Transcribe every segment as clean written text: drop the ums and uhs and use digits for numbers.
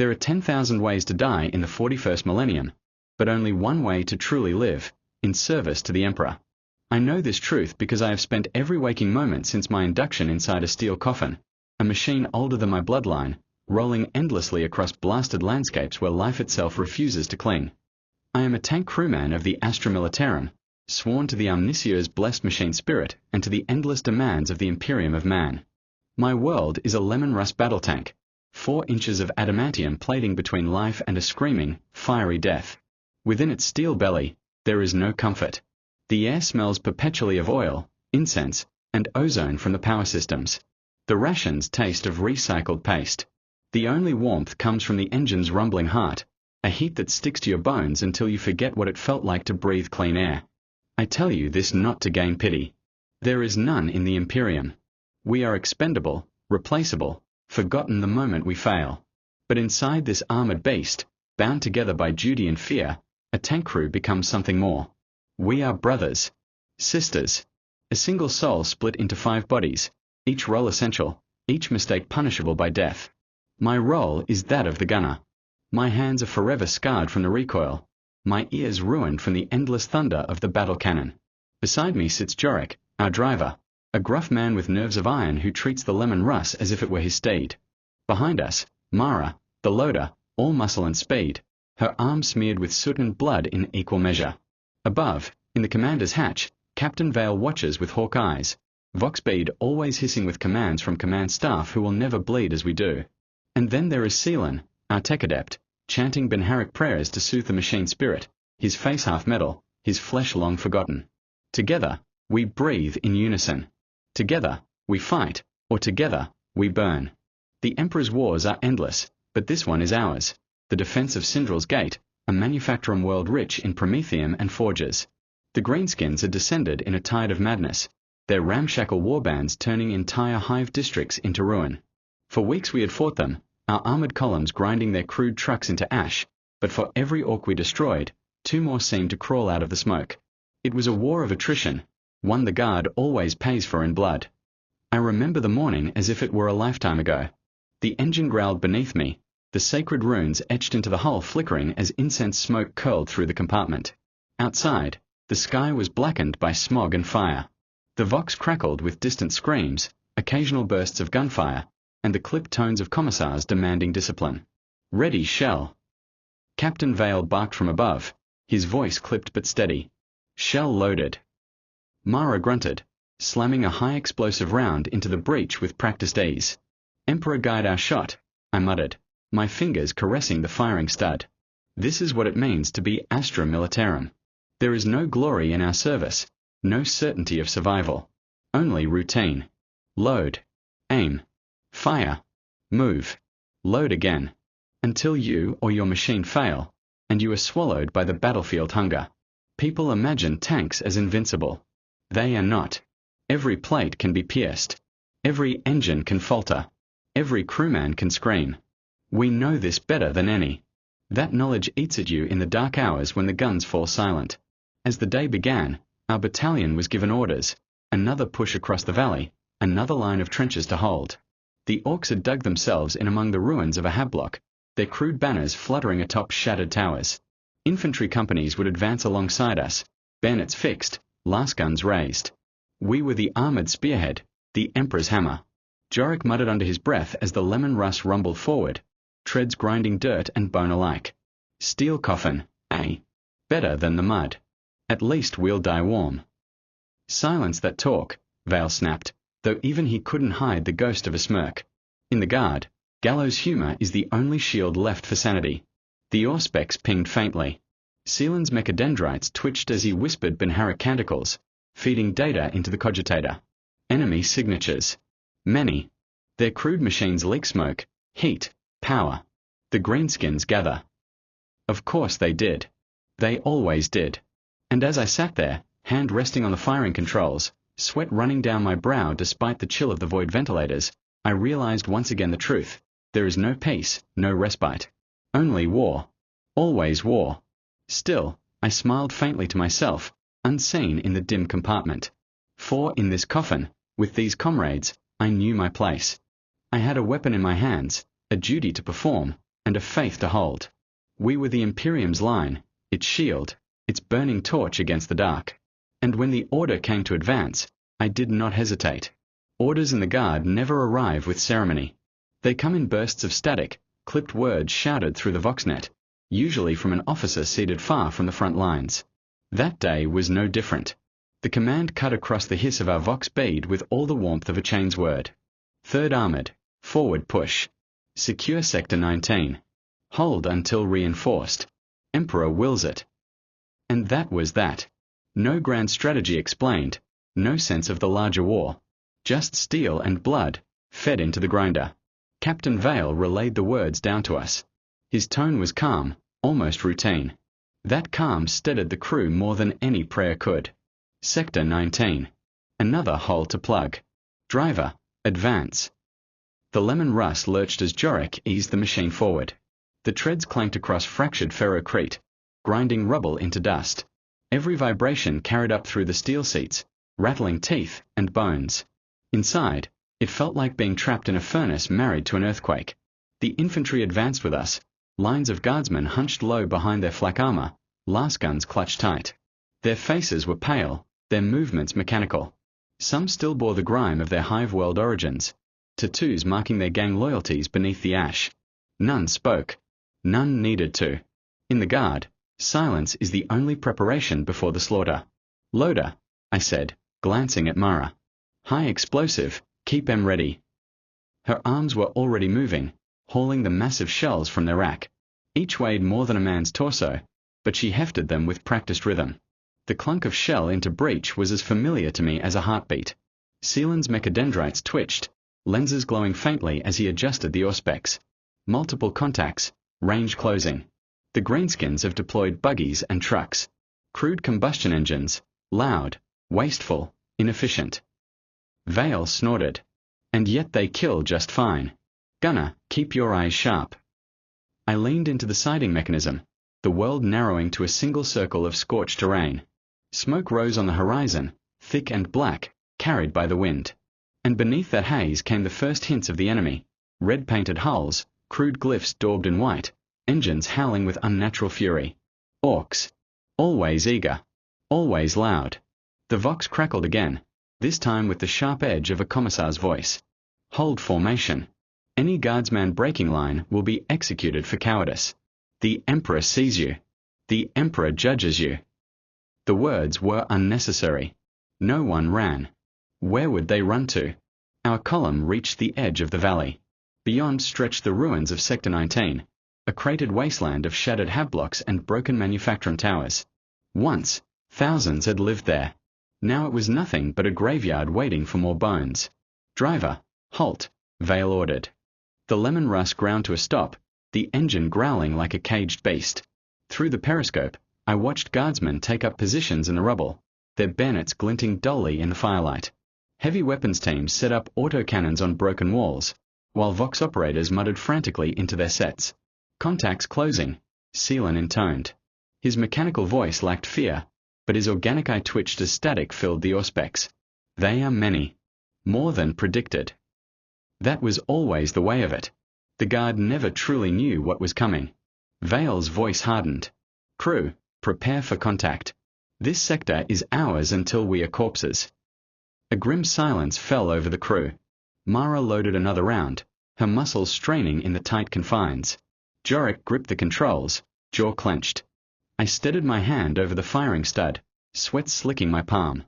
There are 10,000 ways to die in the 41st millennium, but only one way to truly live, in service to the Emperor. I know this truth because I have spent every waking moment since my induction inside a steel coffin, a machine older than my bloodline, rolling endlessly across blasted landscapes where life itself refuses to cling. I am a tank crewman of the Astra Militarum, sworn to the Omnisio's blessed machine spirit and to the endless demands of the Imperium of man. My world is a Leman Russ battle tank, 4 inches of adamantium plating between life and a screaming, fiery death. Within its steel belly, there is no comfort. The air smells perpetually of oil, incense, and ozone from the power systems. The rations taste of recycled paste. The only warmth comes from the engine's rumbling heart, a heat that sticks to your bones until you forget what it felt like to breathe clean air. I tell you this not to gain pity. There is none in the Imperium. We are expendable, replaceable, forgotten the moment we fail. But inside this armored beast, bound together by duty and fear, a tank crew becomes something more. We are brothers, sisters, a single soul split into 5 bodies, each role essential, each mistake punishable by death. My role is that of the gunner. My hands are forever scarred from the recoil, my ears ruined from the endless thunder of the battle cannon. Beside me sits Jorik, our driver, a gruff man with nerves of iron who treats the Leman Russ as if it were his steed. Behind us, Mara, the loader, all muscle and speed, her arms smeared with soot and blood in equal measure. Above, in the commander's hatch, Captain Vale watches with hawk eyes, Voxbead always hissing with commands from command staff who will never bleed as we do. And then there is Seelan, our tech adept, chanting Benharic prayers to soothe the machine spirit, his face half metal, his flesh long forgotten. Together, we breathe in unison. Together, we fight, or together, we burn. The Emperor's wars are endless, but this one is ours, the defense of Sindral's Gate, a manufacturum world rich in promethium and forges. The Greenskins are descended in a tide of madness, their ramshackle warbands turning entire hive districts into ruin. For weeks we had fought them, our armored columns grinding their crude trucks into ash, but for every orc we destroyed, 2 more seemed to crawl out of the smoke. It was a war of attrition, one the guard always pays for in blood. I remember the morning as if it were a lifetime ago. The engine growled beneath me, the sacred runes etched into the hull flickering as incense smoke curled through the compartment. Outside, the sky was blackened by smog and fire. The Vox crackled with distant screams, occasional bursts of gunfire, and the clipped tones of commissars demanding discipline. Ready, shell. Captain Vale barked from above, his voice clipped but steady. Shell loaded. Mara grunted, slamming a high explosive round into the breech with practiced ease. Emperor guide our shot, I muttered, my fingers caressing the firing stud. This is what it means to be Astra Militarum. There is no glory in our service, no certainty of survival. Only routine. Load. Aim. Fire. Move. Load again. Until you or your machine fail, and you are swallowed by the battlefield hunger. People imagine tanks as invincible. They are not. Every plate can be pierced. Every engine can falter. Every crewman can scream. We know this better than any. That knowledge eats at you in the dark hours when the guns fall silent. As the day began, our battalion was given orders, another push across the valley, another line of trenches to hold. The orcs had dug themselves in among the ruins of a hablock, their crude banners fluttering atop shattered towers. Infantry companies would advance alongside us, bayonets fixed, lasguns raised. We were the armored spearhead, the Emperor's hammer. Jorik muttered under his breath as the Leman Russ rumbled forward, treads grinding dirt and bone alike. Steel coffin, eh? Better than the mud. At least we'll die warm. Silence that talk, Vale snapped, though even he couldn't hide the ghost of a smirk. In the guard, gallows humor is the only shield left for sanity. The auspex pinged faintly. Seelan's mechadendrites twitched as he whispered Benharic canticles, feeding data into the cogitator. Enemy signatures. Many. Their crude machines leak smoke, heat, power. The greenskins gather. Of course they did. They always did. And as I sat there, hand resting on the firing controls, sweat running down my brow despite the chill of the void ventilators, I realized once again the truth. There is no peace, no respite. Only war. Always war. Still, I smiled faintly to myself, unseen in the dim compartment. For in this coffin, with these comrades, I knew my place. I had a weapon in my hands, a duty to perform, and a faith to hold. We were the Imperium's line, its shield, its burning torch against the dark. And when the order came to advance, I did not hesitate. Orders in the Guard never arrive with ceremony. They come in bursts of static, clipped words shouted through the Voxnet, usually from an officer seated far from the front lines. That day was no different. The command cut across the hiss of our Vox bead with all the warmth of a chain's word. 3rd Armored, forward push. Secure Sector 19. Hold until reinforced. Emperor wills it. And that was that. No grand strategy explained, no sense of the larger war. Just steel and blood, fed into the grinder. Captain Vale relayed the words down to us. His tone was calm, almost routine. That calm steadied the crew more than any prayer could. Sector 19. Another hole to plug. Driver, advance. The Leman Russ lurched as Jorik eased the machine forward. The treads clanked across fractured ferrocrete, grinding rubble into dust. Every vibration carried up through the steel seats, rattling teeth and bones. Inside, it felt like being trapped in a furnace married to an earthquake. The infantry advanced with us, lines of guardsmen hunched low behind their flak armor, lasguns clutched tight. Their faces were pale, their movements mechanical. Some still bore the grime of their hive-world origins, tattoos marking their gang loyalties beneath the ash. None spoke. None needed to. In the Guard, silence is the only preparation before the slaughter. Loader, I said, glancing at Mara. High explosive, keep 'em ready. Her arms were already moving, hauling the massive shells from their rack. Each weighed more than a man's torso, but she hefted them with practiced rhythm. The clunk of shell into breach was as familiar to me as a heartbeat. Seelan's mechadendrites twitched, lenses glowing faintly as he adjusted the auspex. Multiple contacts, range closing. The greenskins have deployed buggies and trucks. Crude combustion engines, loud, wasteful, inefficient. Vale snorted. And yet they kill just fine. Gunner, keep your eyes sharp. I leaned into the sighting mechanism, the world narrowing to a single circle of scorched terrain. Smoke rose on the horizon, thick and black, carried by the wind. And beneath that haze came the first hints of the enemy. Red-painted hulls, crude glyphs daubed in white, engines howling with unnatural fury. Orcs. Always eager. Always loud. The Vox crackled again, this time with the sharp edge of a commissar's voice. Hold formation. Any guardsman breaking line will be executed for cowardice. The Emperor sees you. The Emperor judges you. The words were unnecessary. No one ran. Where would they run to? Our column reached the edge of the valley. Beyond stretched the ruins of Sector 19, a cratered wasteland of shattered habblocks and broken manufacturing towers. Once, thousands had lived there. Now it was nothing but a graveyard waiting for more bones. Driver, halt, Vale ordered. The Leman Russ ground to a stop, the engine growling like a caged beast. Through the periscope, I watched guardsmen take up positions in the rubble, their bayonets glinting dully in the firelight. Heavy weapons teams set up autocannons on broken walls, while Vox operators muttered frantically into their sets. Contacts closing, Seelan intoned. His mechanical voice lacked fear, but his organic eye twitched as static filled the auspex. They are many. More than predicted. That was always the way of it. The Guard never truly knew what was coming. Vale's voice hardened. Crew, prepare for contact. This sector is ours until we are corpses. A grim silence fell over the crew. Mara loaded another round, her muscles straining in the tight confines. Jorik gripped the controls, jaw clenched. I steadied my hand over the firing stud, sweat slicking my palm.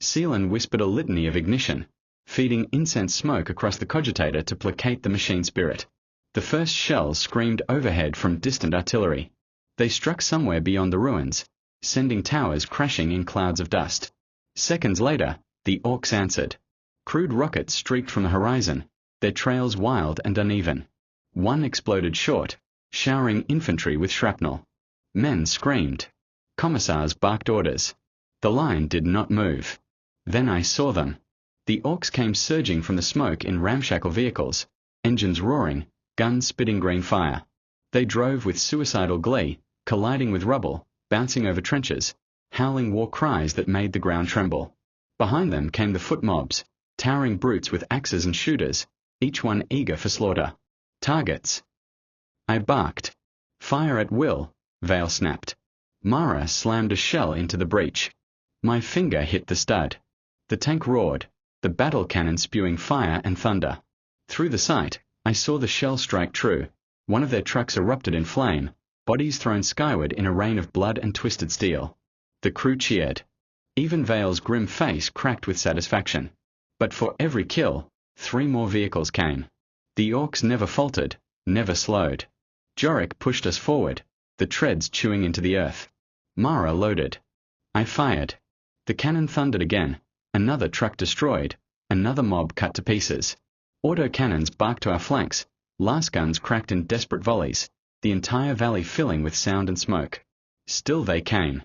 Seelan whispered a litany of ignition, feeding incense smoke across the cogitator to placate the machine spirit. The first shells screamed overhead from distant artillery. They struck somewhere beyond the ruins, sending towers crashing in clouds of dust. Seconds later, the orcs answered. Crude rockets streaked from the horizon, their trails wild and uneven. One exploded short, showering infantry with shrapnel. Men screamed. Commissars barked orders. The line did not move. Then I saw them. The orcs came surging from the smoke in ramshackle vehicles, engines roaring, guns spitting green fire. They drove with suicidal glee, colliding with rubble, bouncing over trenches, howling war cries that made the ground tremble. Behind them came the foot mobs, towering brutes with axes and shooters, each one eager for slaughter. Targets. I barked. Fire at will, Vale snapped. Mara slammed a shell into the breach. My finger hit the stud. The tank roared, the battle cannon spewing fire and thunder. Through the sight, I saw the shell strike true. One of their trucks erupted in flame, bodies thrown skyward in a rain of blood and twisted steel. The crew cheered. Even Vale's grim face cracked with satisfaction. But for every kill, 3 more vehicles came. The orcs never faltered, never slowed. Jorik pushed us forward, the treads chewing into the earth. Mara loaded. I fired. The cannon thundered again, another truck destroyed, another mob cut to pieces. Autocannons barked to our flanks, last guns cracked in desperate volleys, the entire valley filling with sound and smoke. Still they came.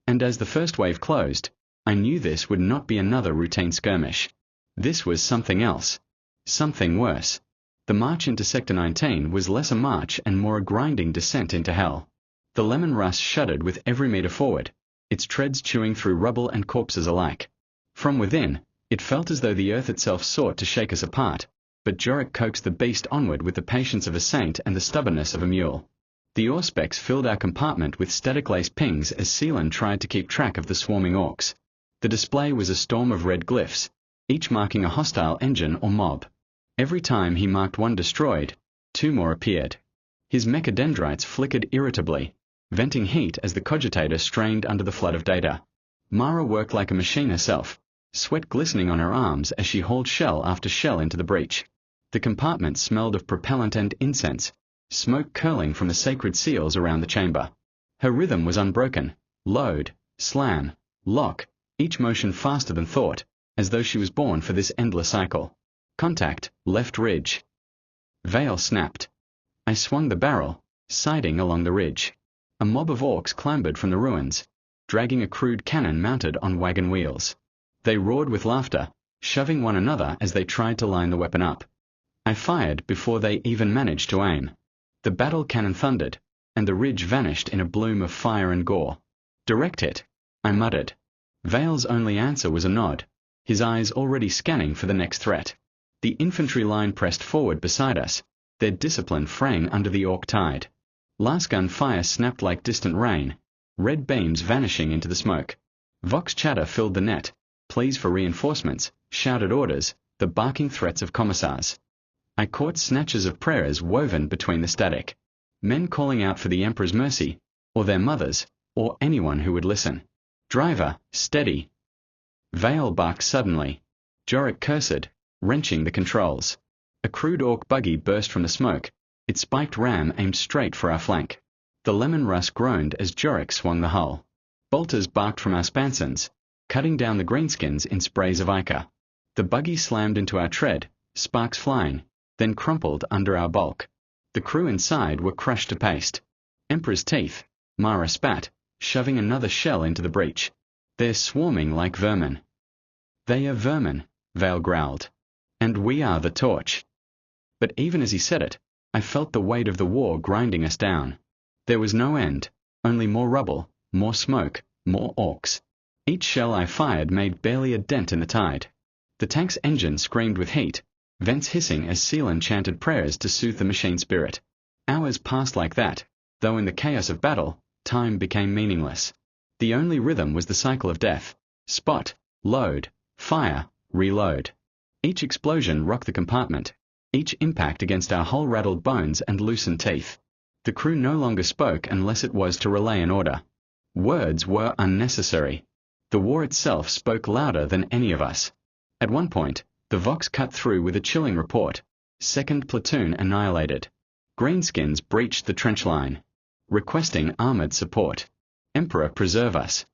And as the first wave closed, I knew this would not be another routine skirmish. This was something else. Something worse. The march into Sector 19 was less a march and more a grinding descent into hell. The Leman Russ shuddered with every meter forward, its treads chewing through rubble and corpses alike. From within, it felt as though the earth itself sought to shake us apart, but Jorik coaxed the beast onward with the patience of a saint and the stubbornness of a mule. The Auspex filled our compartment with static-laced pings as Sealand tried to keep track of the swarming orcs. The display was a storm of red glyphs, each marking a hostile engine or mob. Every time he marked one destroyed, 2 more appeared. His mechadendrites flickered irritably, venting heat as the cogitator strained under the flood of data. Mara worked like a machine herself, sweat glistening on her arms as she hauled shell after shell into the breach. The compartment smelled of propellant and incense, smoke curling from the sacred seals around the chamber. Her rhythm was unbroken, load, slam, lock, each motion faster than thought, as though she was born for this endless cycle. Contact, left ridge. Vale snapped. I swung the barrel, sighting along the ridge. A mob of orcs clambered from the ruins, dragging a crude cannon mounted on wagon wheels. They roared with laughter, shoving one another as they tried to line the weapon up. I fired before they even managed to aim. The battle cannon thundered, and the ridge vanished in a bloom of fire and gore. Direct hit, I muttered. Vale's only answer was a nod, his eyes already scanning for the next threat. The infantry line pressed forward beside us, their discipline fraying under the orc tide. Last gun fire snapped like distant rain, red beams vanishing into the smoke. Vox chatter filled the net, pleas for reinforcements, shouted orders, the barking threats of commissars. I caught snatches of prayers woven between the static. Men calling out for the Emperor's mercy, or their mothers, or anyone who would listen. Driver, steady. Vale barked suddenly. Jorik cursed, wrenching the controls. A crude orc buggy burst from the smoke, its spiked ram aimed straight for our flank. The Leman Russ groaned as Jorik swung the hull. Bolters barked from our spansons, cutting down the greenskins in sprays of ichor. The buggy slammed into our tread, sparks flying, then crumpled under our bulk. The crew inside were crushed to paste. Emperor's teeth, Mara spat, shoving another shell into the breach. They're swarming like vermin. They are vermin, Vale growled. And we are the torch. But even as he said it, I felt the weight of the war grinding us down. There was no end, only more rubble, more smoke, more orcs. Each shell I fired made barely a dent in the tide. The tank's engine screamed with heat, vents hissing as Sealand chanted prayers to soothe the machine spirit. Hours passed like that, though in the chaos of battle, time became meaningless. The only rhythm was the cycle of death. Spot, load, fire, reload. Each explosion rocked the compartment, each impact against our hull rattled bones and loosened teeth. The crew no longer spoke unless it was to relay an order. Words were unnecessary. The war itself spoke louder than any of us. At one point, the Vox cut through with a chilling report. Second platoon annihilated. Greenskins breached the trench line, requesting armored support. Emperor preserve us.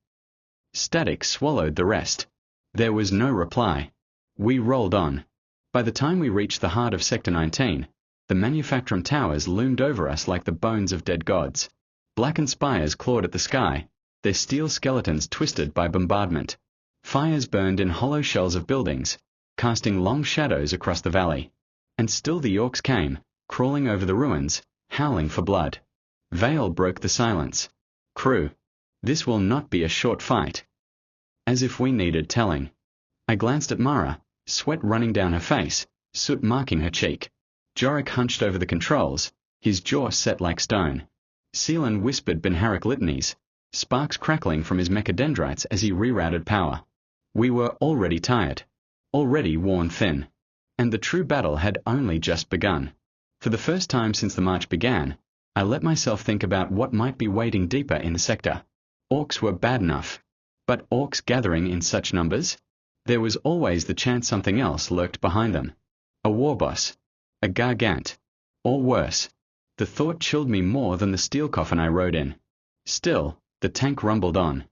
Static swallowed the rest. There was no reply. We rolled on. By the time we reached the heart of Sector 19, the Manufactorum towers loomed over us like the bones of dead gods. Blackened spires clawed at the sky, their steel skeletons twisted by bombardment. Fires burned in hollow shells of buildings, casting long shadows across the valley. And still the orcs came, crawling over the ruins, howling for blood. Vale broke the silence. Crew, this will not be a short fight. As if we needed telling. I glanced at Mara, sweat running down her face, soot marking her cheek. Jorik hunched over the controls, his jaw set like stone. Seelan whispered Benharic litanies, sparks crackling from his mechadendrites as he rerouted power. We were already tired, already worn thin, and the true battle had only just begun. For the first time since the march began, I let myself think about what might be waiting deeper in the sector. Orcs were bad enough, but orcs gathering in such numbers? There was always the chance something else lurked behind them. A war boss, a gargant, or worse. The thought chilled me more than the steel coffin I rode in. Still, the tank rumbled on.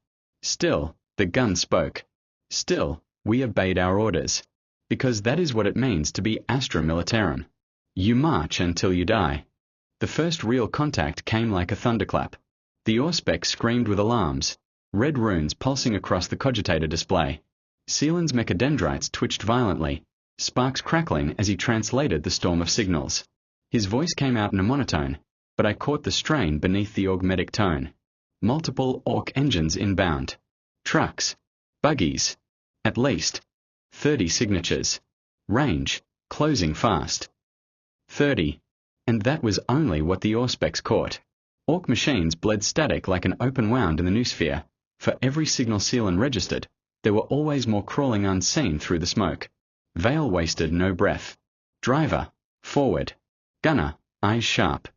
Still, the gun spoke. Still, we obeyed our orders. Because that is what it means to be Astra Militarum. You march until you die. The first real contact came like a thunderclap. The Auspex screamed with alarms, red runes pulsing across the cogitator display. Seelan's mechadendrites twitched violently, sparks crackling as he translated the storm of signals. His voice came out in a monotone, but I caught the strain beneath the augmetic tone. Multiple orc engines inbound. Trucks. Buggies. At least 30 signatures. Range, closing fast. 30. And that was only what the Auspex caught. Orc machines bled static like an open wound in the noosphere. For every signal Seelan registered, there were always more crawling unseen through the smoke. Vale wasted no breath. Driver, forward. Gunner, eyes sharp.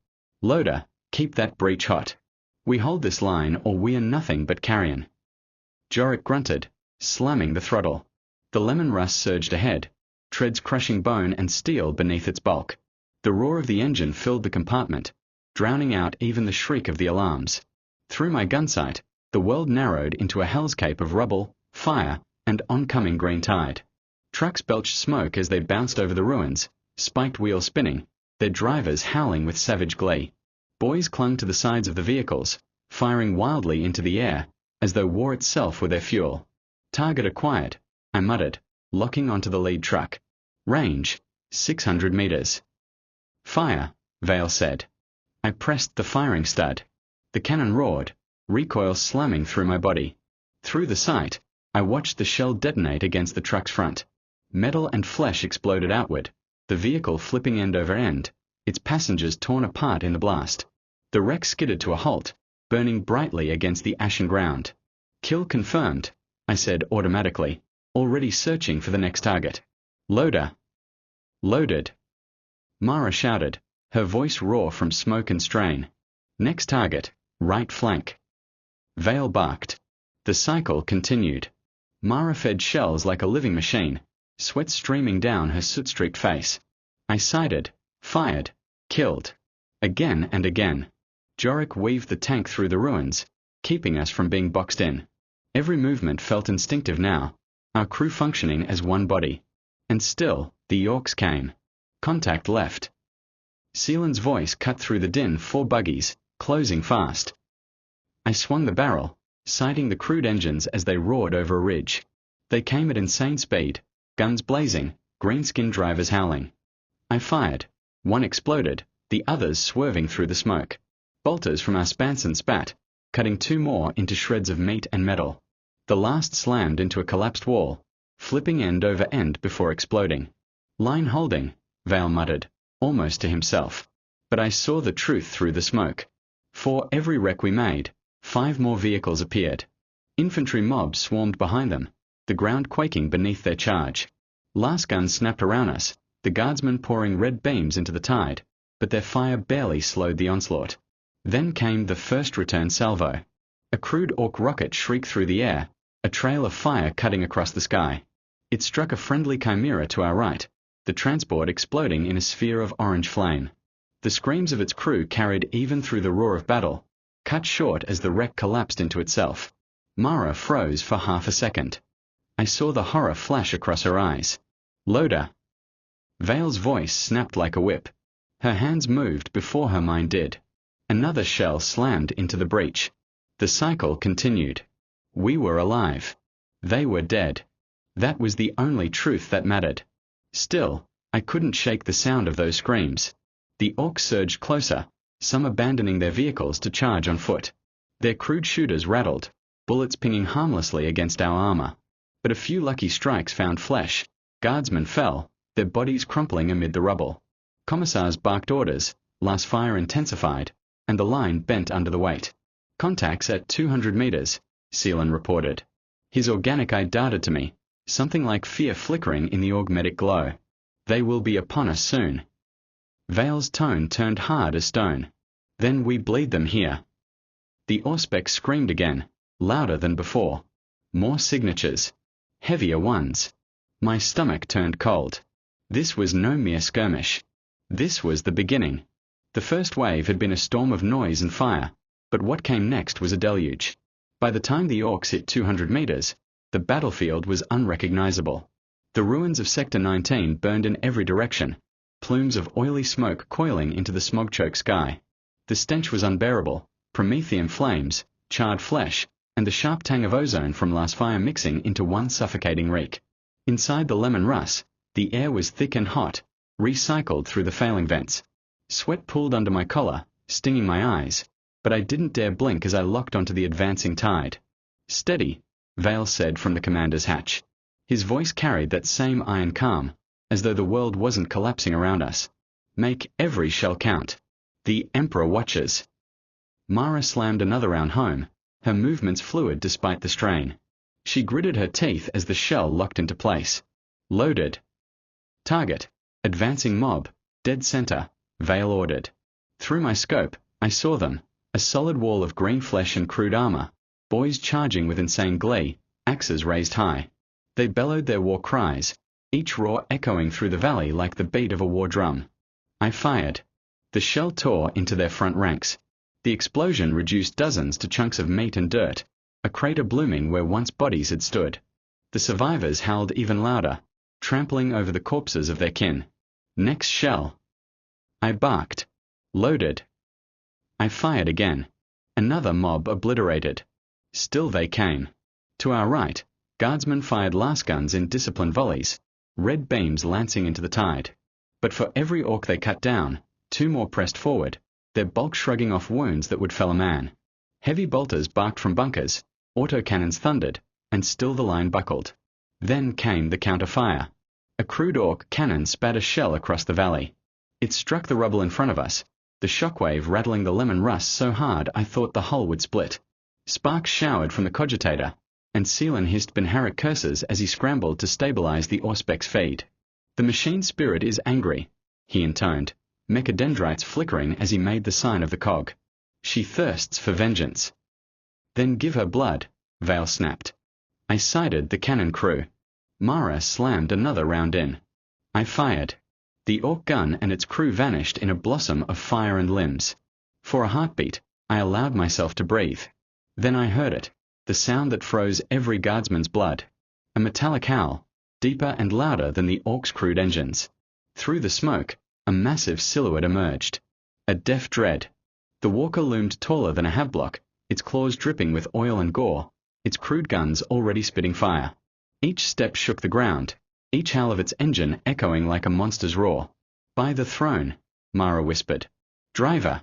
Loader, keep that breech hot. We hold this line or we are nothing but carrion. Jorik grunted, slamming the throttle. The Leman Russ surged ahead, treads crushing bone and steel beneath its bulk. The roar of the engine filled the compartment, drowning out even the shriek of the alarms. Through my gun sight, the world narrowed into a hellscape of rubble, fire, and oncoming green tide. Trucks belched smoke as they bounced over the ruins, spiked wheels spinning, their drivers howling with savage glee. Boys clung to the sides of the vehicles, firing wildly into the air, as though war itself were their fuel. Target acquired, I muttered, locking onto the lead truck. Range, 600 meters. Fire, Vale said. I pressed the firing stud. The cannon roared, recoil slamming through my body. Through the sight, I watched the shell detonate against the truck's front. Metal and flesh exploded outward, the vehicle flipping end over end, its passengers torn apart in the blast. The wreck skidded to a halt, burning brightly against the ashen ground. Kill confirmed, I said automatically, already searching for the next target. Loader. Loaded. Mara shouted, her voice raw from smoke and strain. Next target, right flank. Vale barked. The cycle continued. Mara fed shells like a living machine, sweat streaming down her soot-streaked face. I sighted, fired, killed. Again and again. Jorik weaved the tank through the ruins, keeping us from being boxed in. Every movement felt instinctive now, our crew functioning as one body. And still, the Orcs came. Contact left. Seelan's voice cut through the din. 4 buggies, closing fast. I swung the barrel, sighting the crude engines as they roared over a ridge. They came at insane speed, guns blazing, green-skinned drivers howling. I fired. One exploded, the others swerving through the smoke. Bolters from our Spanson spat, cutting 2 more into shreds of meat and metal. The last slammed into a collapsed wall, flipping end over end before exploding. Line holding, Vale muttered, almost to himself. But I saw the truth through the smoke. For every wreck we made, 5 more vehicles appeared. Infantry mobs swarmed behind them, the ground quaking beneath their charge. Last guns snapped around us, the guardsmen pouring red beams into the tide, but their fire barely slowed the onslaught. Then came the first return salvo. A crude orc rocket shrieked through the air, a trail of fire cutting across the sky. It struck a friendly chimera to our right, the transport exploding in a sphere of orange flame. The screams of its crew carried even through the roar of battle, cut short as the wreck collapsed into itself. Mara froze for half a second. I saw the horror flash across her eyes. Loader. Vale's voice snapped like a whip. Her hands moved before her mind did. Another shell slammed into the breach. The cycle continued. We were alive. They were dead. That was the only truth that mattered. Still, I couldn't shake the sound of those screams. The orcs surged closer, some abandoning their vehicles to charge on foot. Their crude shooters rattled, bullets pinging harmlessly against our armor. But a few lucky strikes found flesh. Guardsmen fell, their bodies crumpling amid the rubble. Commissars barked orders, Last fire intensified, and the line bent under the weight. Contacts at 200 meters, Seelan reported. His organic eye darted to me, something like fear flickering in the augmetic glow. They will be upon us soon. Vale's tone turned hard as stone. Then we bleed them here. The Auspex screamed again, louder than before. More signatures. Heavier ones. My stomach turned cold. This was no mere skirmish. This was the beginning. The first wave had been a storm of noise and fire, but what came next was a deluge. By the time the Orcs hit 200 meters, the battlefield was unrecognizable. The ruins of Sector 19 burned in every direction, plumes of oily smoke coiling into the smog-choked sky. The stench was unbearable, promethium flames, charred flesh, and the sharp tang of ozone from last fire mixing into one suffocating reek. Inside the Leman Russ, the air was thick and hot, recycled through the failing vents. Sweat pooled under my collar, stinging my eyes, but I didn't dare blink as I locked onto the advancing tide. Steady, Vale said from the commander's hatch. His voice carried that same iron calm, as though the world wasn't collapsing around us. Make every shell count. The Emperor watches. Mara slammed another round home, her movements fluid despite the strain. She gritted her teeth as the shell locked into place. Loaded. Target. Advancing mob. Dead center, Vale ordered. Through my scope, I saw them, a solid wall of green flesh and crude armor, boys charging with insane glee, axes raised high. They bellowed their war cries, each roar echoing through the valley like the beat of a war drum. I fired. The shell tore into their front ranks. The explosion reduced dozens to chunks of meat and dirt, a crater blooming where once bodies had stood. The survivors howled even louder, trampling over the corpses of their kin. Next shell. I barked. Loaded. I fired again. Another mob obliterated. Still they came. To our right, guardsmen fired lasguns in disciplined volleys, red beams lancing into the tide. But for every Orc they cut down, two more pressed forward, their bulk shrugging off wounds that would fell a man. Heavy bolters barked from bunkers, autocannons thundered, and still the line buckled. Then came the counterfire. A crude Orc cannon spat a shell across the valley. It struck the rubble in front of us, the shockwave rattling the Leman Russ so hard I thought the hull would split. Sparks showered from the cogitator, and Seelan hissed Benharic curses as he scrambled to stabilize the Auspex feed. The machine spirit is angry, he intoned, mechadendrites flickering as he made the sign of the cog. She thirsts for vengeance. Then give her blood, Vale snapped. I sighted the cannon crew. Mara slammed another round in. I fired. The Orc gun and its crew vanished in a blossom of fire and limbs. For a heartbeat, I allowed myself to breathe. Then I heard it, the sound that froze every guardsman's blood. A metallic howl, deeper and louder than the Orcs' crude engines. Through the smoke, a massive silhouette emerged. A deaf dread. The walker loomed taller than a hablock, its claws dripping with oil and gore, its crude guns already spitting fire. Each step shook the ground, each howl of its engine echoing like a monster's roar. By the throne, Mara whispered. Driver.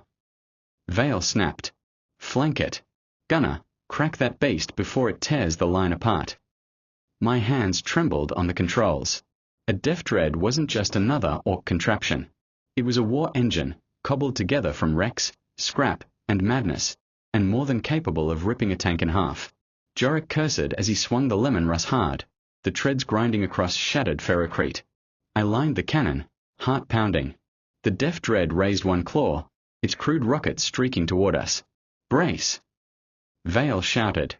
Vale snapped. Flank it. Gunner, crack that beast before it tears the line apart. My hands trembled on the controls. A deaf dread wasn't just another Orc contraption. It was a war engine, cobbled together from wrecks, scrap, and madness, and more than capable of ripping a tank in half. Jorik cursed as he swung the Leman Russ hard, the treads grinding across shattered ferrocrete. I lined the cannon, heart pounding. The deaf dread raised one claw, its crude rockets streaking toward us. Brace! Vale shouted.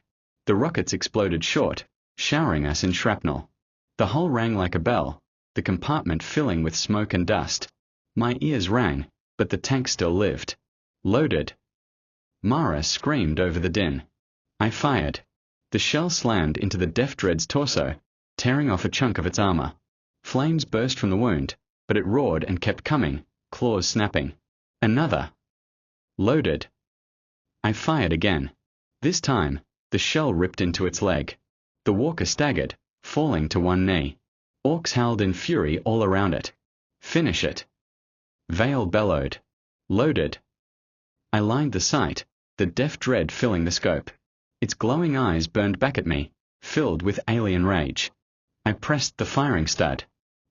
The rockets exploded short, showering us in shrapnel. The hull rang like a bell, the compartment filling with smoke and dust. My ears rang, but the tank still lived. Loaded. Mara screamed over the din. I fired. The shell slammed into the deaf dread's torso, tearing off a chunk of its armor. Flames burst from the wound, but it roared and kept coming, claws snapping. Another. Loaded. I fired again. This time, the shell ripped into its leg. The walker staggered, falling to one knee. Orcs howled in fury all around it. Finish it. Vale bellowed. Loaded. I lined the sight, the deaf dread filling the scope. Its glowing eyes burned back at me, filled with alien rage. I pressed the firing stud.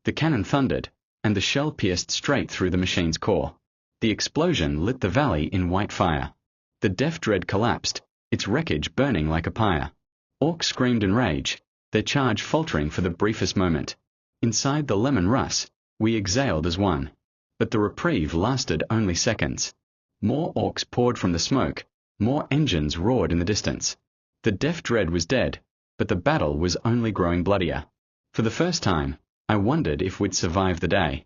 The cannon thundered, and the shell pierced straight through the machine's core. The explosion lit the valley in white fire. The Def Dread collapsed, its wreckage burning like a pyre. Orcs screamed in rage, their charge faltering for the briefest moment. Inside the Leman Russ, we exhaled as one. But the reprieve lasted only seconds. More orcs poured from the smoke, more engines roared in the distance. The Def Dread was dead, but the battle was only growing bloodier. For the first time, I wondered if we'd survive the day.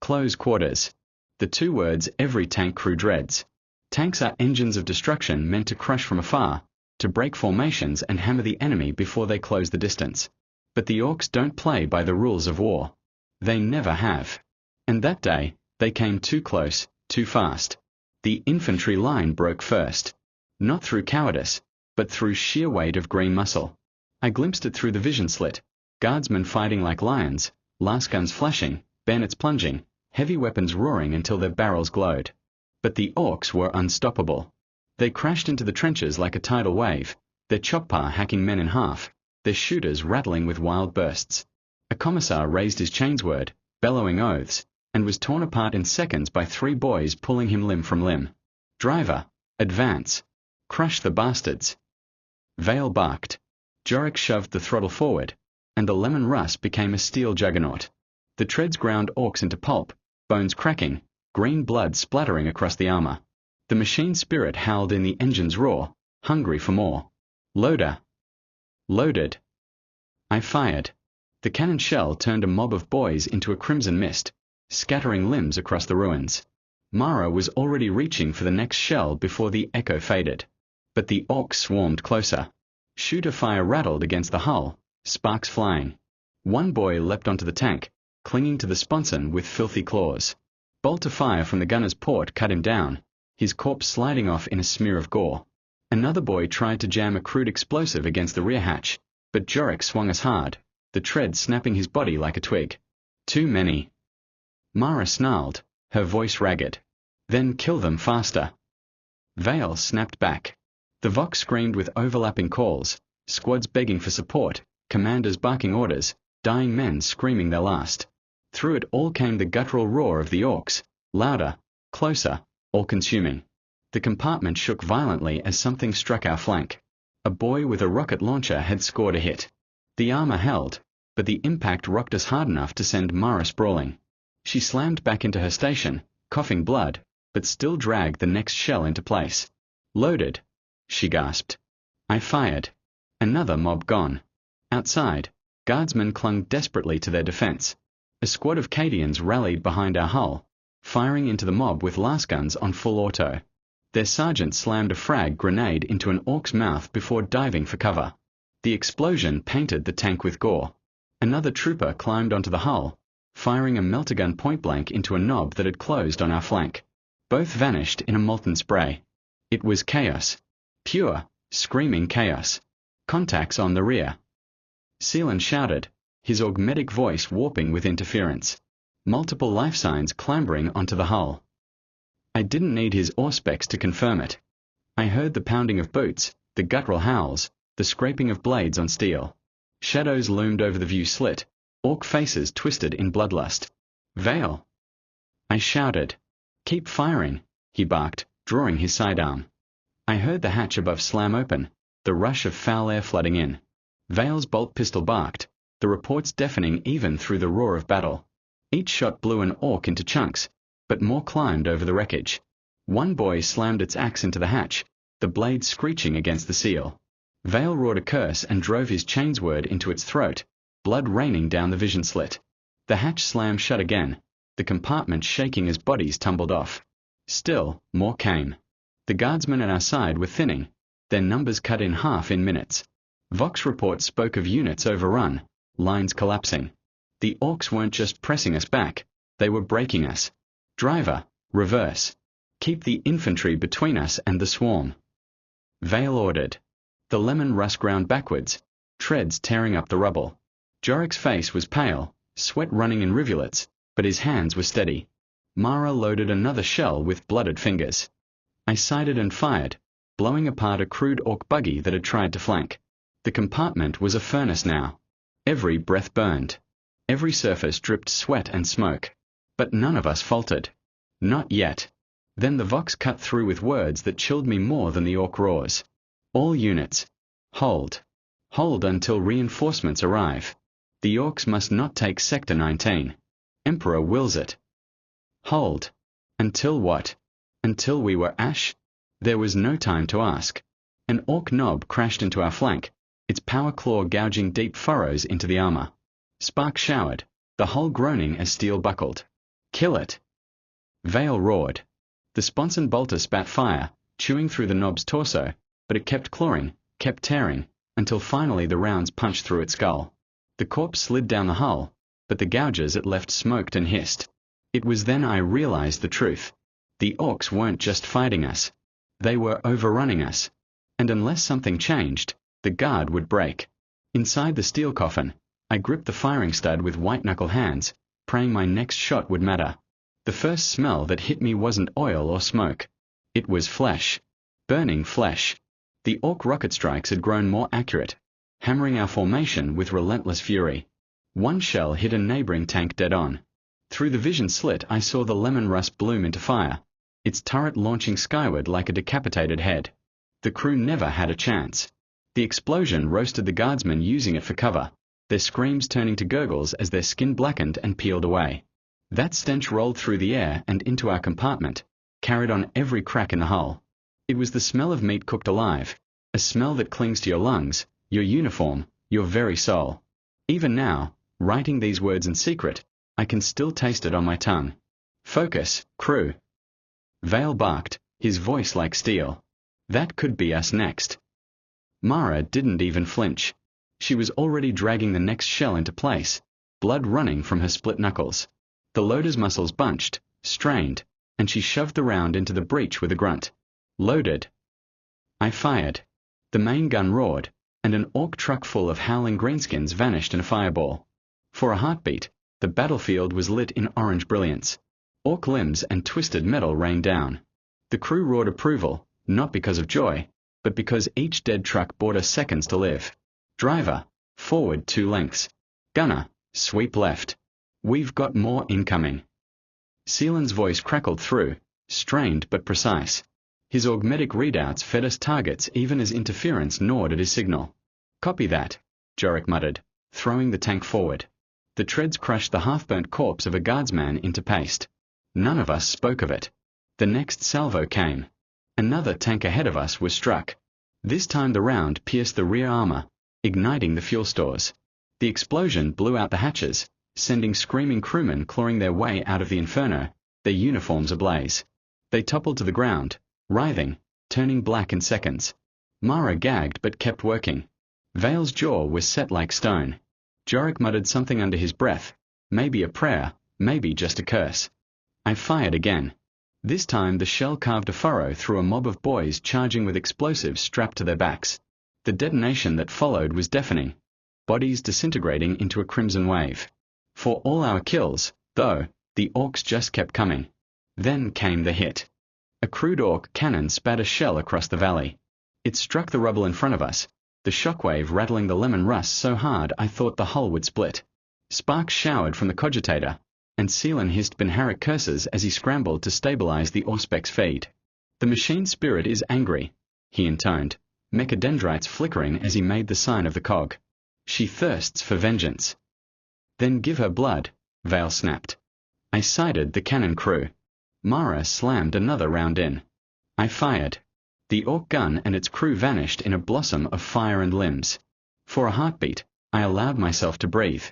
Close quarters. The two words every tank crew dreads. Tanks are engines of destruction meant to crush from afar, to break formations and hammer the enemy before they close the distance. But the orcs don't play by the rules of war. They never have. And that day, they came too close, too fast. The infantry line broke first. Not through cowardice, but through sheer weight of green muscle. I glimpsed it through the vision slit. Guardsmen fighting like lions, lasguns flashing, bayonets plunging, heavy weapons roaring until their barrels glowed. But the orcs were unstoppable. They crashed into the trenches like a tidal wave, their chopper hacking men in half, their shooters rattling with wild bursts. A commissar raised his chainsword, bellowing oaths, and was torn apart in seconds by 3 boys pulling him limb from limb. Driver, advance. Crush the bastards. Vale barked. Jorik shoved the throttle forward, and the Leman Russ became a steel juggernaut. The treads ground orcs into pulp, bones cracking, green blood splattering across the armor. The machine spirit howled in the engine's roar, hungry for more. Loader. Loaded. I fired. The cannon shell turned a mob of boys into a crimson mist, scattering limbs across the ruins. Mara was already reaching for the next shell before the echo faded. But the orcs swarmed closer. Shooter fire rattled against the hull, sparks flying. One boy leapt onto the tank, clinging to the sponson with filthy claws. Bolt of fire from the gunner's port cut him down, his corpse sliding off in a smear of gore. Another boy tried to jam a crude explosive against the rear hatch, but Jorik swung us hard, the tread snapping his body like a twig. Too many. Mara snarled, her voice ragged. Then kill them faster. Vale snapped back. The Vox screamed with overlapping calls, squads begging for support, commanders barking orders, dying men screaming their last. Through it all came the guttural roar of the orcs, louder, closer, all-consuming. The compartment shook violently as something struck our flank. A boy with a rocket launcher had scored a hit. The armor held, but the impact rocked us hard enough to send Mara sprawling. She slammed back into her station, coughing blood, but still dragged the next shell into place. Loaded, she gasped. I fired. Another mob gone. Outside, guardsmen clung desperately to their defense. A squad of Cadians rallied behind our hull, firing into the mob with lasguns on full auto. Their sergeant slammed a frag grenade into an orc's mouth before diving for cover. The explosion painted the tank with gore. Another trooper climbed onto the hull, firing a meltergun point-blank into a knob that had closed on our flank. Both vanished in a molten spray. It was chaos. Pure, screaming chaos. Contacts on the rear. Seelan shouted, his augmetic voice warping with interference. Multiple life signs clambering onto the hull. I didn't need his auspex to confirm it. I heard the pounding of boots, the guttural howls, the scraping of blades on steel. Shadows loomed over the view slit, orc faces twisted in bloodlust. Vale! I shouted. Keep firing, he barked, drawing his sidearm. I heard the hatch above slam open, the rush of foul air flooding in. Vale's bolt pistol barked, the reports deafening even through the roar of battle. Each shot blew an orc into chunks, but more climbed over the wreckage. One boy slammed its axe into the hatch, the blade screeching against the seal. Vale roared a curse and drove his chainsword into its throat, blood raining down the vision slit. The hatch slammed shut again, the compartment shaking as bodies tumbled off. Still, more came. The guardsmen at our side were thinning, their numbers cut in half in minutes. Vox reports spoke of units overrun, lines collapsing. The orcs weren't just pressing us back, they were breaking us. Driver, reverse. Keep the infantry between us and the swarm. Vale ordered. The Leman Russ ground backwards, treads tearing up the rubble. Jorik's face was pale, sweat running in rivulets, but his hands were steady. Mara loaded another shell with blooded fingers. I sighted and fired, blowing apart a crude orc buggy that had tried to flank. The compartment was a furnace now. Every breath burned. Every surface dripped sweat and smoke. But none of us faltered. Not yet. Then the Vox cut through with words that chilled me more than the Orc roars. All units. Hold. Hold until reinforcements arrive. The Orcs must not take Sector 19. Emperor wills it. Hold. Until what? Until we were ash? There was no time to ask. An Orc knob crashed into our flank, its power claw gouging deep furrows into the armor. Sparks showered, the hull groaning as steel buckled. Kill it! Vale roared. The sponson bolter spat fire, chewing through the knob's torso, but it kept clawing, kept tearing, until finally the rounds punched through its skull. The corpse slid down the hull, but the gouges it left smoked and hissed. It was then I realized the truth. The Orcs weren't just fighting us. They were overrunning us. And unless something changed, the guard would break. Inside the steel coffin, I gripped the firing stud with white-knuckle hands, praying my next shot would matter. The first smell that hit me wasn't oil or smoke. It was flesh. Burning flesh. The Orc rocket strikes had grown more accurate, hammering our formation with relentless fury. One shell hit a neighboring tank dead on. Through the vision slit I saw the Leman Russ bloom into fire, its turret launching skyward like a decapitated head. The crew never had a chance. The explosion roasted the guardsmen using it for cover, their screams turning to gurgles as their skin blackened and peeled away. That stench rolled through the air and into our compartment, carried on every crack in the hull. It was the smell of meat cooked alive, a smell that clings to your lungs, your uniform, your very soul. Even now, writing these words in secret, I can still taste it on my tongue. Focus, crew. Vale barked, his voice like steel. That could be us next. Mara didn't even flinch. She was already dragging the next shell into place, blood running from her split knuckles. The loader's muscles bunched, strained, and she shoved the round into the breech with a grunt. Loaded. I fired. The main gun roared, and an Orc truck full of howling greenskins vanished in a fireball. For a heartbeat, the battlefield was lit in orange brilliance. Orc limbs and twisted metal rained down. The crew roared approval, not because of joy, but because each dead truck bought us seconds to live. Driver, forward 2 lengths. Gunner, sweep left. We've got more incoming. Seelan's voice crackled through, strained but precise. His augmetic readouts fed us targets even as interference gnawed at his signal. Copy that, Jorik muttered, throwing the tank forward. The treads crushed the half-burnt corpse of a guardsman into paste. None of us spoke of it. The next salvo came. Another tank ahead of us was struck. This time the round pierced the rear armor, igniting the fuel stores. The explosion blew out the hatches, sending screaming crewmen clawing their way out of the inferno, their uniforms ablaze. They toppled to the ground, writhing, turning black in seconds. Mara gagged but kept working. Vale's jaw was set like stone. Jorik muttered something under his breath, maybe a prayer, maybe just a curse. I fired again. This time the shell carved a furrow through a mob of boys charging with explosives strapped to their backs. The detonation that followed was deafening, bodies disintegrating into a crimson wave. For all our kills, though, the Orcs just kept coming. Then came the hit. A crude Orc cannon spat a shell across the valley. It struck the rubble in front of us, the shockwave rattling the Leman Russ so hard I thought the hull would split. Sparks showered from the cogitator, and Seelan hissed Benharic curses as he scrambled to stabilize the Auspex feed. The machine spirit is angry, he intoned, mechadendrites flickering as he made the sign of the cog. She thirsts for vengeance. Then give her blood, Vale snapped. I sighted the cannon crew. Mara slammed another round in. I fired. The Orc gun and its crew vanished in a blossom of fire and limbs. For a heartbeat, I allowed myself to breathe.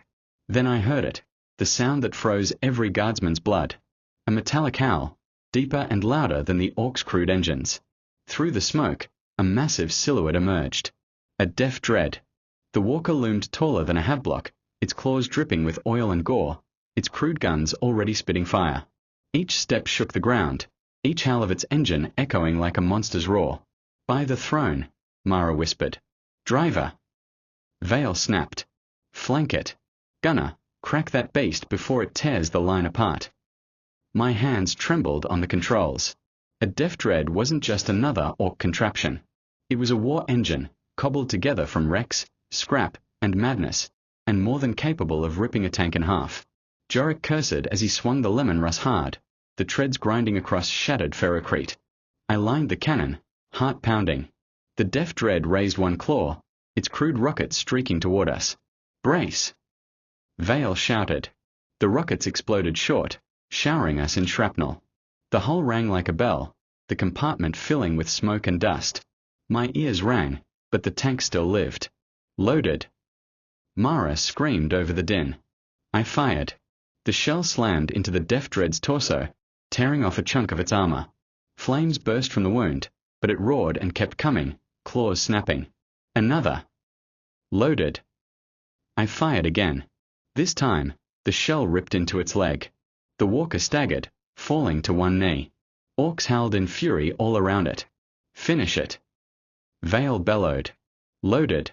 Then I heard it, the sound that froze every guardsman's blood. A metallic howl, deeper and louder than the Orcs' crude engines. Through the smoke, a massive silhouette emerged. A deaf dread. The walker loomed taller than a havelock, its claws dripping with oil and gore, its crude guns already spitting fire. Each step shook the ground, each howl of its engine echoing like a monster's roar. By the throne, Mara whispered. Driver. Vale snapped. Flank it. Gunner, crack that beast before it tears the line apart. My hands trembled on the controls. A deaf dread wasn't just another Orc contraption. It was a war engine, cobbled together from wrecks, scrap, and madness, and more than capable of ripping a tank in half. Jorik cursed as he swung the Leman Russ hard, the treads grinding across shattered ferrocrete. I lined the cannon, heart pounding. The Def Dread raised one claw, its crude rocket streaking toward us. "Brace!" Vale shouted. The rockets exploded short, showering us in shrapnel. The hull rang like a bell, the compartment filling with smoke and dust. My ears rang, but the tank still lived. "Loaded!" Mara screamed over the din. I fired. The shell slammed into the Def Dread's torso, tearing off a chunk of its armor. Flames burst from the wound, but it roared and kept coming, claws snapping. Another. "Loaded!" I fired again. This time, the shell ripped into its leg. The walker staggered, falling to one knee. Orcs howled in fury all around it. "Finish it!" Vale bellowed. "Loaded!"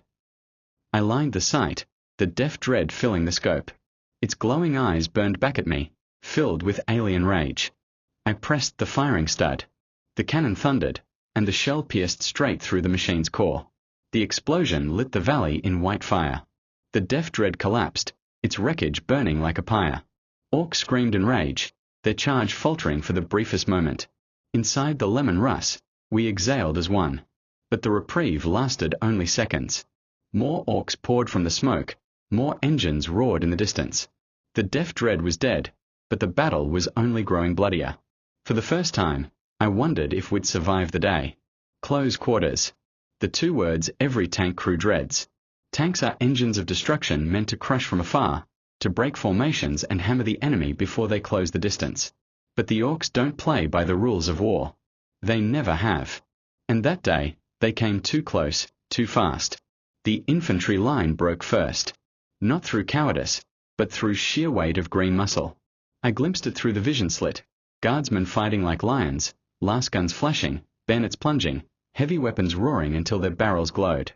I lined the sight, the Def Dread filling the scope. Its glowing eyes burned back at me, filled with alien rage. I pressed the firing stud. The cannon thundered, and the shell pierced straight through the machine's core. The explosion lit the valley in white fire. The Def Dread collapsed, its wreckage burning like a pyre. Orcs screamed in rage, their charge faltering for the briefest moment. Inside the Leman Russ, we exhaled as one. But the reprieve lasted only seconds. More orcs poured from the smoke, more engines roared in the distance. The Def Dread was dead, but the battle was only growing bloodier. For the first time, I wondered if we'd survive the day. Close quarters. The two words every tank crew dreads. Tanks are engines of destruction meant to crush from afar, to break formations and hammer the enemy before they close the distance. But the orcs don't play by the rules of war. They never have. And that day, they came too close, too fast. The infantry line broke first. Not through cowardice, but through sheer weight of green muscle. I glimpsed it through the vision slit. Guardsmen fighting like lions, last guns flashing, bayonets plunging, heavy weapons roaring until their barrels glowed.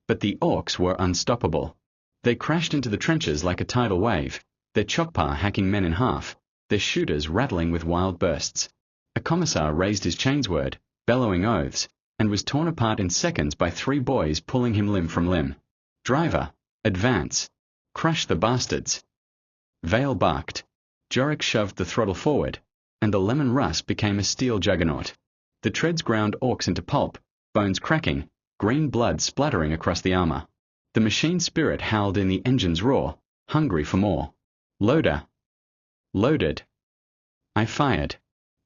But the orcs were unstoppable. They crashed into the trenches like a tidal wave, their chokpar hacking men in half, their shooters rattling with wild bursts. A commissar raised his chainsword, bellowing oaths, and was torn apart in seconds by three boys pulling him limb from limb. "Driver, advance. Crush the bastards." Vale barked. Jorik shoved the throttle forward, and the Leman Russ became a steel juggernaut. The treads ground orcs into pulp, bones cracking, green blood splattering across the armor. The machine spirit howled in the engine's roar, hungry for more. "Loader!" "Loaded!" I fired.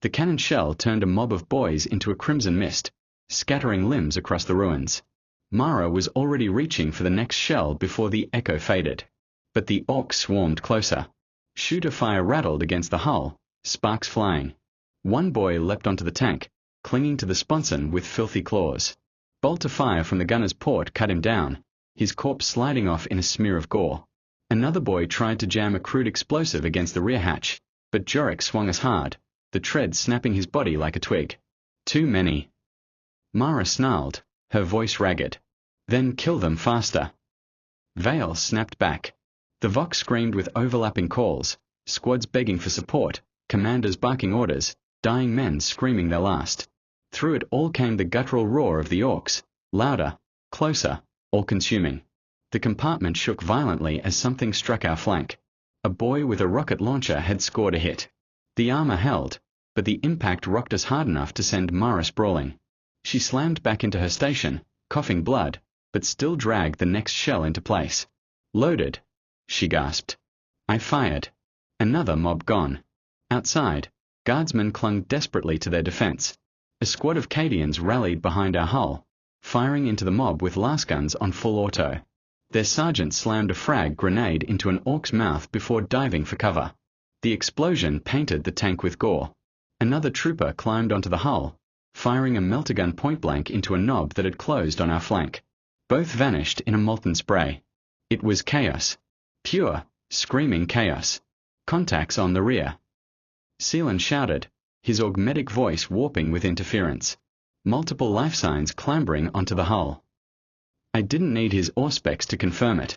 The cannon shell turned a mob of boys into a crimson mist, scattering limbs across the ruins. Mara was already reaching for the next shell before the echo faded. But the orcs swarmed closer. Shooter fire rattled against the hull, sparks flying. One boy leapt onto the tank, clinging to the sponson with filthy claws. Bolt of fire from the gunner's port cut him down, his corpse sliding off in a smear of gore. Another boy tried to jam a crude explosive against the rear hatch, but Jorik swung us hard, the tread snapping his body like a twig. "Too many." Mara snarled, her voice ragged. "Then kill them faster." Vale snapped back. The Vox screamed with overlapping calls, squads begging for support, commanders barking orders, dying men screaming their last. Through it all came the guttural roar of the orcs, louder, closer, all-consuming. The compartment shook violently as something struck our flank. A boy with a rocket launcher had scored a hit. The armor held, but the impact rocked us hard enough to send Mara sprawling. She slammed back into her station, coughing blood, but still dragged the next shell into place. "Loaded," she gasped. I fired. Another mob gone. Outside, guardsmen clung desperately to their defense. A squad of Cadians rallied behind our hull, firing into the mob with lasguns on full auto. Their sergeant slammed a frag grenade into an orc's mouth before diving for cover. The explosion painted the tank with gore. Another trooper climbed onto the hull, firing a meltergun point-blank into a knob that had closed on our flank. Both vanished in a molten spray. It was chaos. Pure, screaming chaos. "Contacts on the rear." Seelan shouted, his augmetic voice warping with interference. Multiple life signs clambering onto the hull. I didn't need his auspex to confirm it.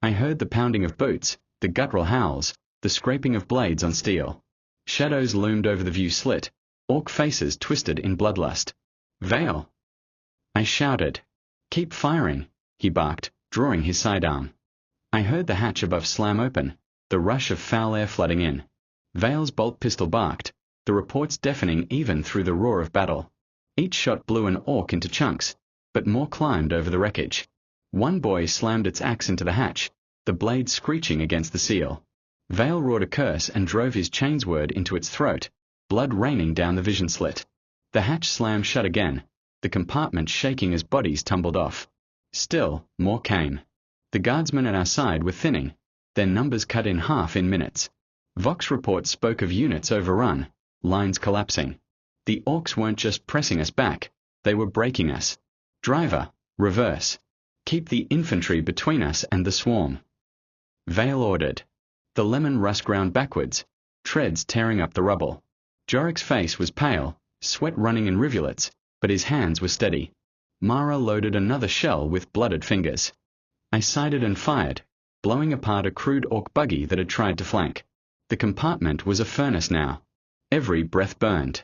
I heard the pounding of boots, the guttural howls, the scraping of blades on steel. Shadows loomed over the view slit, orc faces twisted in bloodlust. "Vale!" I shouted. "Keep firing," he barked, drawing his sidearm. I heard the hatch above slam open, the rush of foul air flooding in. Vale's bolt pistol barked, the reports deafening even through the roar of battle. Each shot blew an orc into chunks, but more climbed over the wreckage. One boy slammed its axe into the hatch, the blade screeching against the seal. Vale roared a curse and drove his chainsword into its throat, blood raining down the vision slit. The hatch slammed shut again, the compartment shaking as bodies tumbled off. Still, more came. The guardsmen at our side were thinning, their numbers cut in half in minutes. Vox reports spoke of units overrun, lines collapsing. The orcs weren't just pressing us back, they were breaking us. Driver, reverse. Keep the infantry between us and the swarm. Vale ordered. The Leman Russ ground backwards, treads tearing up the rubble. Jorik's face was pale, sweat running in rivulets, but his hands were steady. Mara loaded another shell with blooded fingers. I sighted and fired, blowing apart a crude orc buggy that had tried to flank. The compartment was a furnace now. Every breath burned.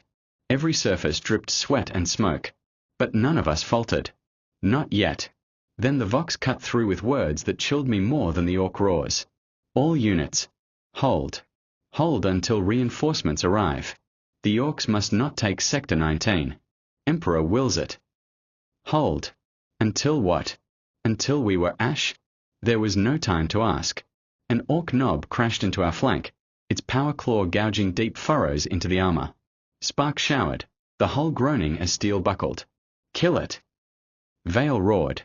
Every surface dripped sweat and smoke. But none of us faltered. Not yet. Then the Vox cut through with words that chilled me more than the orc roars. All units. Hold. Hold until reinforcements arrive. The orcs must not take Sector 19. Emperor wills it. Hold. Until what? Until we were ash? There was no time to ask. An orc knob crashed into our flank, its power claw gouging deep furrows into the armor. Sparks showered, the hull groaning as steel buckled. Kill it! Vale roared.